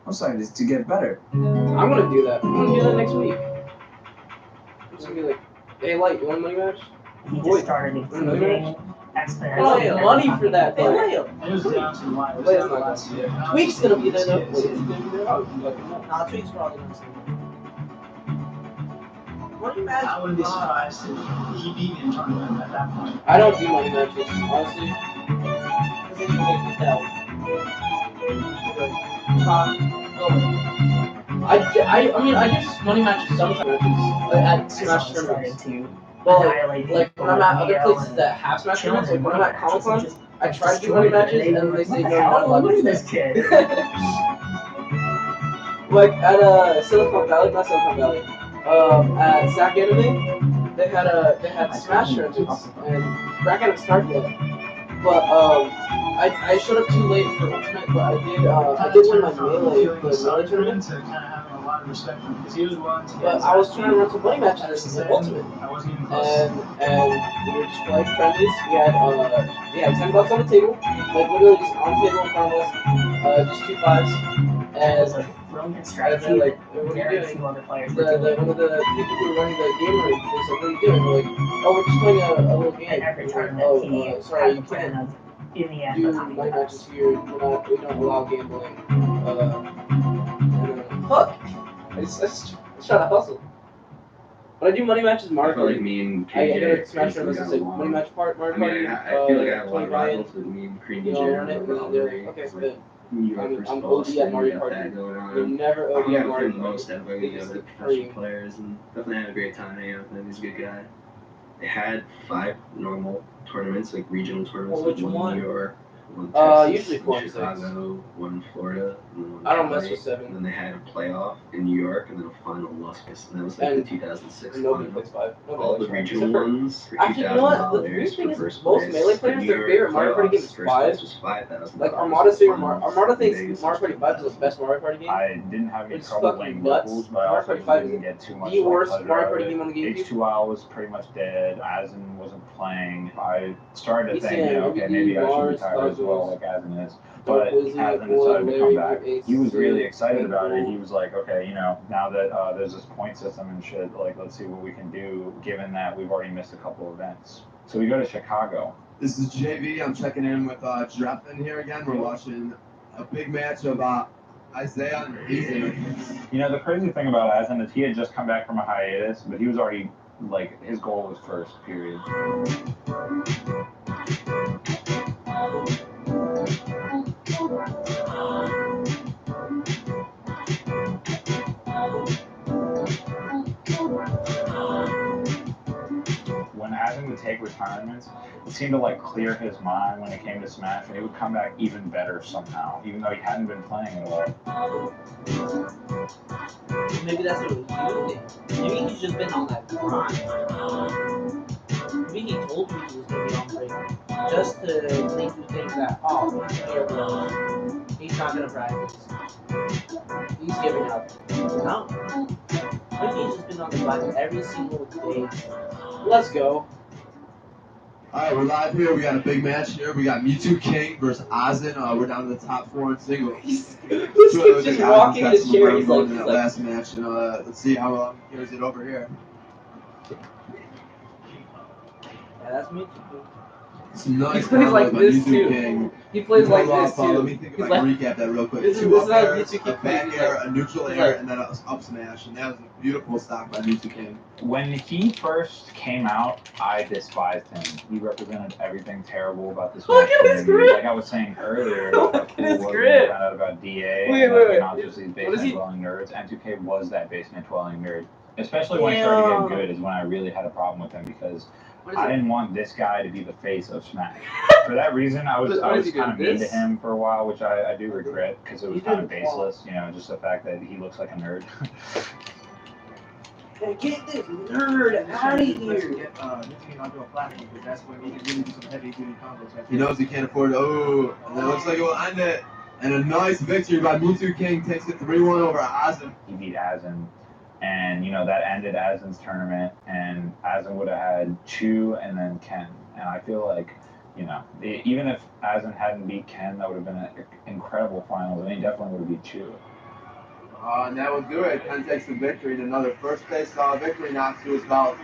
Speaker 16: I'm starting to get better.
Speaker 5: I'm gonna do that. I'm gonna do that next week. It's gonna be like, hey, Light, you want a money match?
Speaker 13: He just started including exponentially.
Speaker 5: Oh, yeah, money for that. Hey, Liam.
Speaker 4: It was down to the line. It was
Speaker 5: Liam's
Speaker 4: down to
Speaker 5: not
Speaker 4: last year.
Speaker 5: Tweak's gonna be there, though.
Speaker 2: Nah, Tweak's probably gonna see. Money match.
Speaker 4: I wouldn't be surprised if he beat me in a tournament at that point.
Speaker 5: I don't do money matches, honestly. Because then you make me tell. I mean, I guess money matches sometimes at Smash tournaments. But like when I'm at other places that have Smash tournaments, like when I'm at Comic Con, I try to do money matches and then they say no, you're not allowed to do this kid. Like at Silicon Valley, not Silicon Valley, at Zack Anime, they had Smash tournaments and Brack hadn't started yet. But I showed up too late for Ultimate, but I did win my Melee, the Melee tournament.
Speaker 4: To kind of having a lot of respect for him because he was willing to.
Speaker 5: But I was trying to run some money matches in Ultimate,
Speaker 4: I wasn't even close.
Speaker 5: and we were just playing friendlies. We had $10 on the table, like literally just on the table in front of us, just 2 5s, and
Speaker 13: brilliant
Speaker 5: then
Speaker 13: strategy.
Speaker 5: like, what are you doing?
Speaker 13: Few other players
Speaker 5: One of the people who were running the game room was like, what are you doing? We're like, oh, we're just playing a little game.
Speaker 13: And every tournament
Speaker 5: Oh,
Speaker 13: he
Speaker 5: sorry,
Speaker 13: had
Speaker 5: you
Speaker 13: the plan
Speaker 5: can't
Speaker 13: of, in the end,
Speaker 5: do
Speaker 13: becoming
Speaker 5: money
Speaker 13: the best.
Speaker 5: matches here. We don't allow gambling. Fuck! I just try to hustle. When I do money matches, Mario
Speaker 1: I feel like
Speaker 5: Party,
Speaker 1: me and
Speaker 5: I go
Speaker 1: KJ
Speaker 5: to Smash Bros. And say, money match part, Mario Party,
Speaker 1: I feel like I have a lot
Speaker 5: 20
Speaker 1: of
Speaker 5: grand,
Speaker 1: rivals with me and Cream
Speaker 5: you know,
Speaker 1: DJ.
Speaker 5: run it, and then they're like, okay, good. I'm
Speaker 1: OD
Speaker 5: OD at Mario Party. You're never OD at Mario Party.
Speaker 1: Most everybody, the other professional players, and definitely had a great time hanging out with him. He's a good guy. They had 5 normal tournaments, like regional tournaments,
Speaker 5: Well, which
Speaker 1: like one
Speaker 5: one?
Speaker 1: in New York, one in Texas,
Speaker 5: Usually 4
Speaker 1: one in
Speaker 5: and 6.
Speaker 1: Chicago, one in Florida, and then one in
Speaker 5: I don't mess
Speaker 1: Cali.
Speaker 5: with 7.
Speaker 1: And then they had a playoff in New York, and then a final in Las Vegas, and that was like
Speaker 5: And
Speaker 1: the 2006
Speaker 5: nobody
Speaker 1: final.
Speaker 5: plays 5. Nobody
Speaker 1: All the
Speaker 5: likes 5.
Speaker 1: regional
Speaker 5: Except for-
Speaker 1: ones for
Speaker 5: Actually, you know what? The weird
Speaker 1: $2,000
Speaker 5: thing
Speaker 1: for
Speaker 5: is,
Speaker 1: first
Speaker 5: most
Speaker 1: place.
Speaker 5: Melee
Speaker 1: The
Speaker 5: players,
Speaker 1: New
Speaker 5: their
Speaker 1: York
Speaker 5: favorite Mario Party game is
Speaker 1: playoffs, first
Speaker 5: 5.
Speaker 1: place was $5,000.
Speaker 5: Like Armada thinks
Speaker 1: Finals
Speaker 5: Armada
Speaker 1: in
Speaker 5: thinks
Speaker 1: Vegas
Speaker 5: Mario
Speaker 1: was
Speaker 5: Party 5 is the best Mario Party game.
Speaker 15: I didn't have any
Speaker 5: It's
Speaker 15: trouble
Speaker 5: fucking
Speaker 15: winning
Speaker 5: nuts.
Speaker 15: doubles, but I
Speaker 5: Mario
Speaker 15: also
Speaker 5: Party 5
Speaker 15: didn't
Speaker 5: is
Speaker 15: get too much
Speaker 5: the worst
Speaker 15: pleasure
Speaker 5: Mario
Speaker 15: out
Speaker 5: Party
Speaker 15: of it.
Speaker 5: game on the GameCube.
Speaker 15: H2O was pretty much dead. Asin wasn't playing. I started to
Speaker 5: He's
Speaker 15: think,
Speaker 5: saying
Speaker 15: okay,
Speaker 5: everything
Speaker 15: maybe I should
Speaker 5: Mars,
Speaker 15: retire as well,
Speaker 5: Dodgers,
Speaker 15: like Asin is.
Speaker 5: Dark
Speaker 15: But
Speaker 5: Wizzy,
Speaker 15: Asin
Speaker 5: Boy,
Speaker 15: decided to come
Speaker 5: Larry,
Speaker 15: back.
Speaker 5: Ace,
Speaker 15: He was really
Speaker 5: Ace,
Speaker 15: excited about it.
Speaker 5: Ace.
Speaker 15: He was like, okay, now that there's this point system and shit, like, let's see what we can do, given that we've already missed a couple events. So we go to Chicago.
Speaker 18: This is JV. I'm checking in with Drepin here again. We're watching a big match of Isaiah and Ethan.
Speaker 15: The crazy thing about Asin is he had just come back from a hiatus, but he was already, like, his goal was first, period. When Asin would take with tournaments, it seemed to like clear his mind when it came to Smash, and he would come back even better somehow, even though he hadn't been playing at all.
Speaker 5: Maybe that's what he was doing. Maybe he's just been on that grind. Maybe he told me he was going to be on break just to make you think that, oh, here we go. He's not going to practice. He's giving up. No. Maybe he's just been on the grind every single day. Let's go.
Speaker 18: Alright, we're live here. We got a big match here. We got Mewtwo King versus Azen. We're down to the top 4 in singles.
Speaker 5: This kid's just walking in his chair. He's like,
Speaker 18: in that last match. And let's see how long he carries it over here.
Speaker 5: Yeah, that's Mewtwo.
Speaker 18: Some nice
Speaker 5: he plays like this too.
Speaker 18: King.
Speaker 5: He plays like this too.
Speaker 18: Let me think if I can recap that real quick.
Speaker 5: This is
Speaker 18: Two up
Speaker 5: how
Speaker 18: airs,
Speaker 5: Mewtwo King
Speaker 18: a back air,
Speaker 5: like,
Speaker 18: a neutral air, and then an up smash. And that was a beautiful stock by Mewtwo King.
Speaker 15: When he first came out, I despised him. He represented everything terrible about this
Speaker 5: Look
Speaker 15: match.
Speaker 5: at his grip!
Speaker 15: Like I was saying earlier, about how cool it was when
Speaker 5: grip!
Speaker 15: we found out about DA
Speaker 5: Wait,
Speaker 15: and
Speaker 5: wait.
Speaker 15: not just these basement dwelling nerds. And 2K was that basement dwelling nerd. Especially when he
Speaker 5: Damn.
Speaker 15: started getting good is when I really had a problem with him because I didn't want this guy to be the face of Smash. For that reason, I was kind of mean to him for a while, which I do regret because it was kind of baseless. You know, just the fact that he looks like a nerd.
Speaker 5: Hey, get this nerd out of here!
Speaker 4: That's when he can really do some heavy duty combos.
Speaker 18: He knows he can't afford it. Oh, and it looks like it will end it. And a nice victory by Mewtwo King takes it 3-1 over Azen.
Speaker 15: He beat Azen. And, you know, that ended Azen's tournament, and Azen would have had Chu and then Ken. And I feel like, you know, even if Azen hadn't beat Ken, that would have been an incredible finals, and he definitely would have beat Chu.
Speaker 18: And that will do it. Ken takes the victory, and another first place victory knocks to his belt.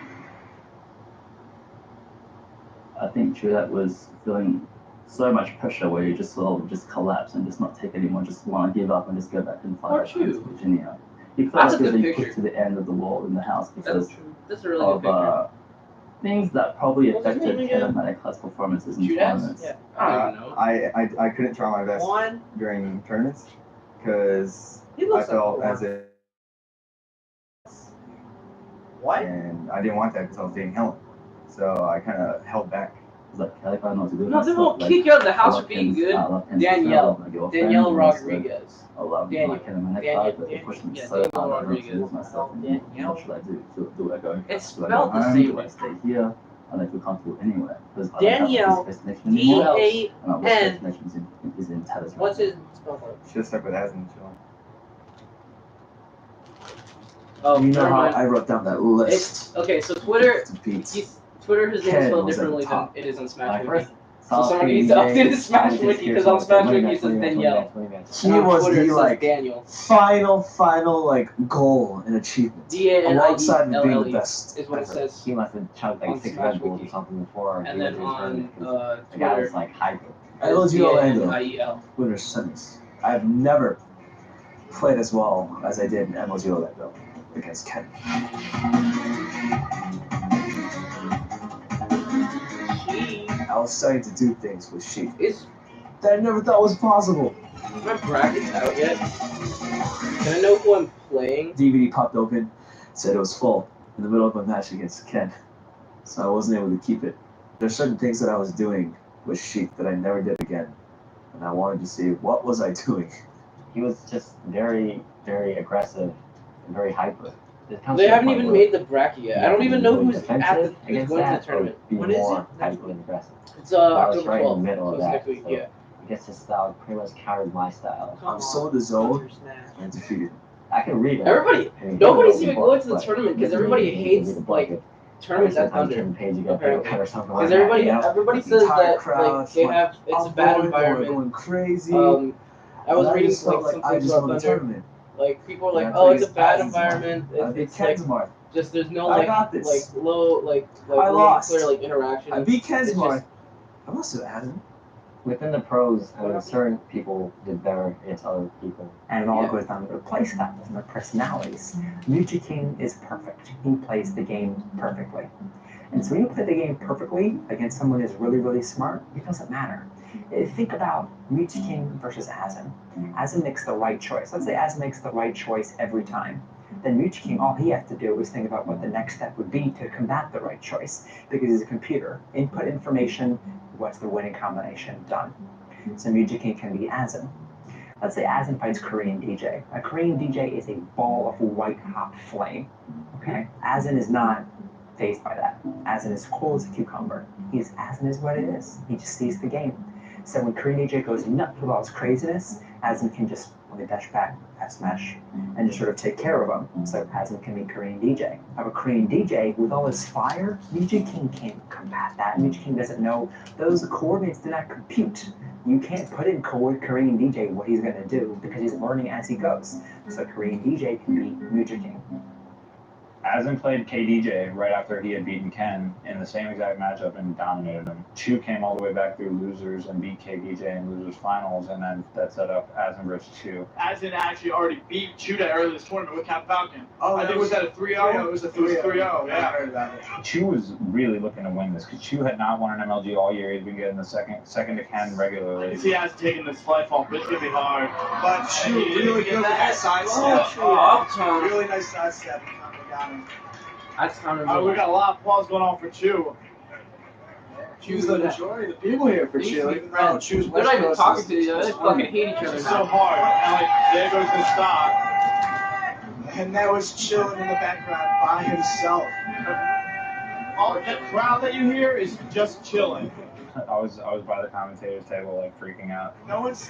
Speaker 14: I think Chu was feeling so much pressure where you just sort of just collapse and just not take anymore, just want to give up and just go back and fight against Virginia. He felt like he was being put to the end of the wall in the house because
Speaker 5: That's a really good
Speaker 14: of things that probably affected Ken and class performances in tournaments.
Speaker 5: Yeah.
Speaker 19: I couldn't try my best during tournaments because I felt as if and I didn't want that because I was being held. So I kind of held back.
Speaker 5: No, they won't kick you out of the house for being good. Danielle Rodriguez.
Speaker 14: I love
Speaker 5: Danielle. It's spelled the same way.
Speaker 14: Stay here, and I feel comfortable anywhere.
Speaker 5: Danielle, D-A-N.
Speaker 14: Is intelligent.
Speaker 5: What's his spell for it?
Speaker 19: Should have stuck with Azen.
Speaker 5: Oh,
Speaker 16: you know
Speaker 5: never
Speaker 16: how
Speaker 5: mind.
Speaker 16: I wrote down that list.
Speaker 5: Okay, so Twitter, Twitter his name
Speaker 16: Ken
Speaker 5: spelled
Speaker 16: was at
Speaker 5: differently
Speaker 16: the
Speaker 5: than
Speaker 16: top.
Speaker 5: it is on Smash
Speaker 14: Like,
Speaker 5: Wiki. So someone needs to update the Smash Wiki because on Smash Wiki it says Danielle.
Speaker 16: He was
Speaker 5: Twitter, it
Speaker 16: the
Speaker 5: says
Speaker 16: like
Speaker 5: Daniel.
Speaker 16: final like goal and achievement. Alongside being the best.
Speaker 5: Is what it says.
Speaker 3: He must have chugged like 6 Red Bulls or something before.
Speaker 5: And then on
Speaker 3: the guy was like hyper.
Speaker 16: LG Orlando.
Speaker 5: D-A-N-I-E-L.
Speaker 16: Winner's semis. I've never played as well as I did in MLG Orlando against Ken. I was starting to do things with Sheep that I never thought was possible.
Speaker 5: Is my brackets out yet? Can I know who I'm playing?
Speaker 16: DVD popped open, said it was full in the middle of my match against Ken, so I wasn't able to keep it. There's certain things that I was doing with Sheep that I never did again, and I wanted to see what was I doing.
Speaker 3: He was just very, very aggressive and very hyper.
Speaker 5: They haven't even made the bracket yet. I don't even know who's going to the tournament.
Speaker 3: When is it? Hyper and aggressive.
Speaker 5: It's October
Speaker 3: right
Speaker 5: 12th.
Speaker 3: in the middle of
Speaker 5: So it's
Speaker 3: that.
Speaker 5: next week,
Speaker 3: So
Speaker 5: yeah.
Speaker 3: I guess his style pretty much carried my style.
Speaker 16: I'm so in the zone and defeated.
Speaker 3: I can read it.
Speaker 5: Everybody, nobody's even going to the tournament because everybody hates like tournaments at Thunder. Because everybody says that like they have it's a bad environment.
Speaker 16: Going crazy.
Speaker 5: I was reading like some things about Thunder. Like people are like, oh, it's a bad environment. It's like just there's no like low clear like interaction.
Speaker 16: I beat Kensmar. I must have had him.
Speaker 3: Within the pros, certain people did better against other people. And it all goes down to their play styles and their personalities. Mewtwo King is perfect. He plays the game perfectly. And so when you play the game perfectly against someone who's really, really smart, it doesn't matter. Think about Mewtwo King versus Azen. Azen makes the right choice. Let's say Azen makes the right choice every time.
Speaker 7: then King, all he has to do is think about what the next step would be to combat the right choice, because he's a computer. Input information, what's the winning combination, done. So King can be Asin. Let's say Asin fights Korean DJ. A Korean DJ is a ball of white hot flame. Okay? Asin is not fazed by that. Asin is cool as a cucumber. Asin is what it is. He just sees the game. So when Korean DJ goes nuts with all his craziness, Asin can just dash back, F smash, and just sort of take care of him. So Asin can be Korean DJ. Have a Korean DJ with all his fire, King can't combat that. King doesn't know. Those coordinates do not compute. You can't put in Korean DJ what he's going to do because he's learning as he goes. So Korean DJ can be King.
Speaker 15: Asin played KDJ right after he had beaten Ken in the same exact matchup and dominated him. Chu came all the way back through losers and beat KDJ in losers finals, and then that set up Asin versus Chu.
Speaker 9: Asin actually already beat Chu that early this tournament with Cap Falcon.
Speaker 18: Oh,
Speaker 9: I think it was at a 3-0.
Speaker 18: Yeah, it was a 3-0.
Speaker 9: Yeah.
Speaker 18: I heard about it.
Speaker 15: Chu was really looking to win this because Chu had not won an MLG all year. He'd been getting the second to Ken regularly.
Speaker 9: I can see Asin taking this flight fall, but it's gonna be hard.
Speaker 18: But Chu really good with that side step. Really nice side step.
Speaker 5: That's kind of.
Speaker 9: We got a lot of applause going on for Chu.
Speaker 18: Chu's the majority of the people here for Chu. Oh, Chu's
Speaker 5: They're not even talking to each other. They fucking hate each other
Speaker 9: It's
Speaker 5: now.
Speaker 9: so hard. And like, there goes the stock.
Speaker 18: And that was chilling in the background by himself.
Speaker 9: All that crowd that you hear is just chilling.
Speaker 15: I was by the commentator's table like freaking out.
Speaker 18: No one said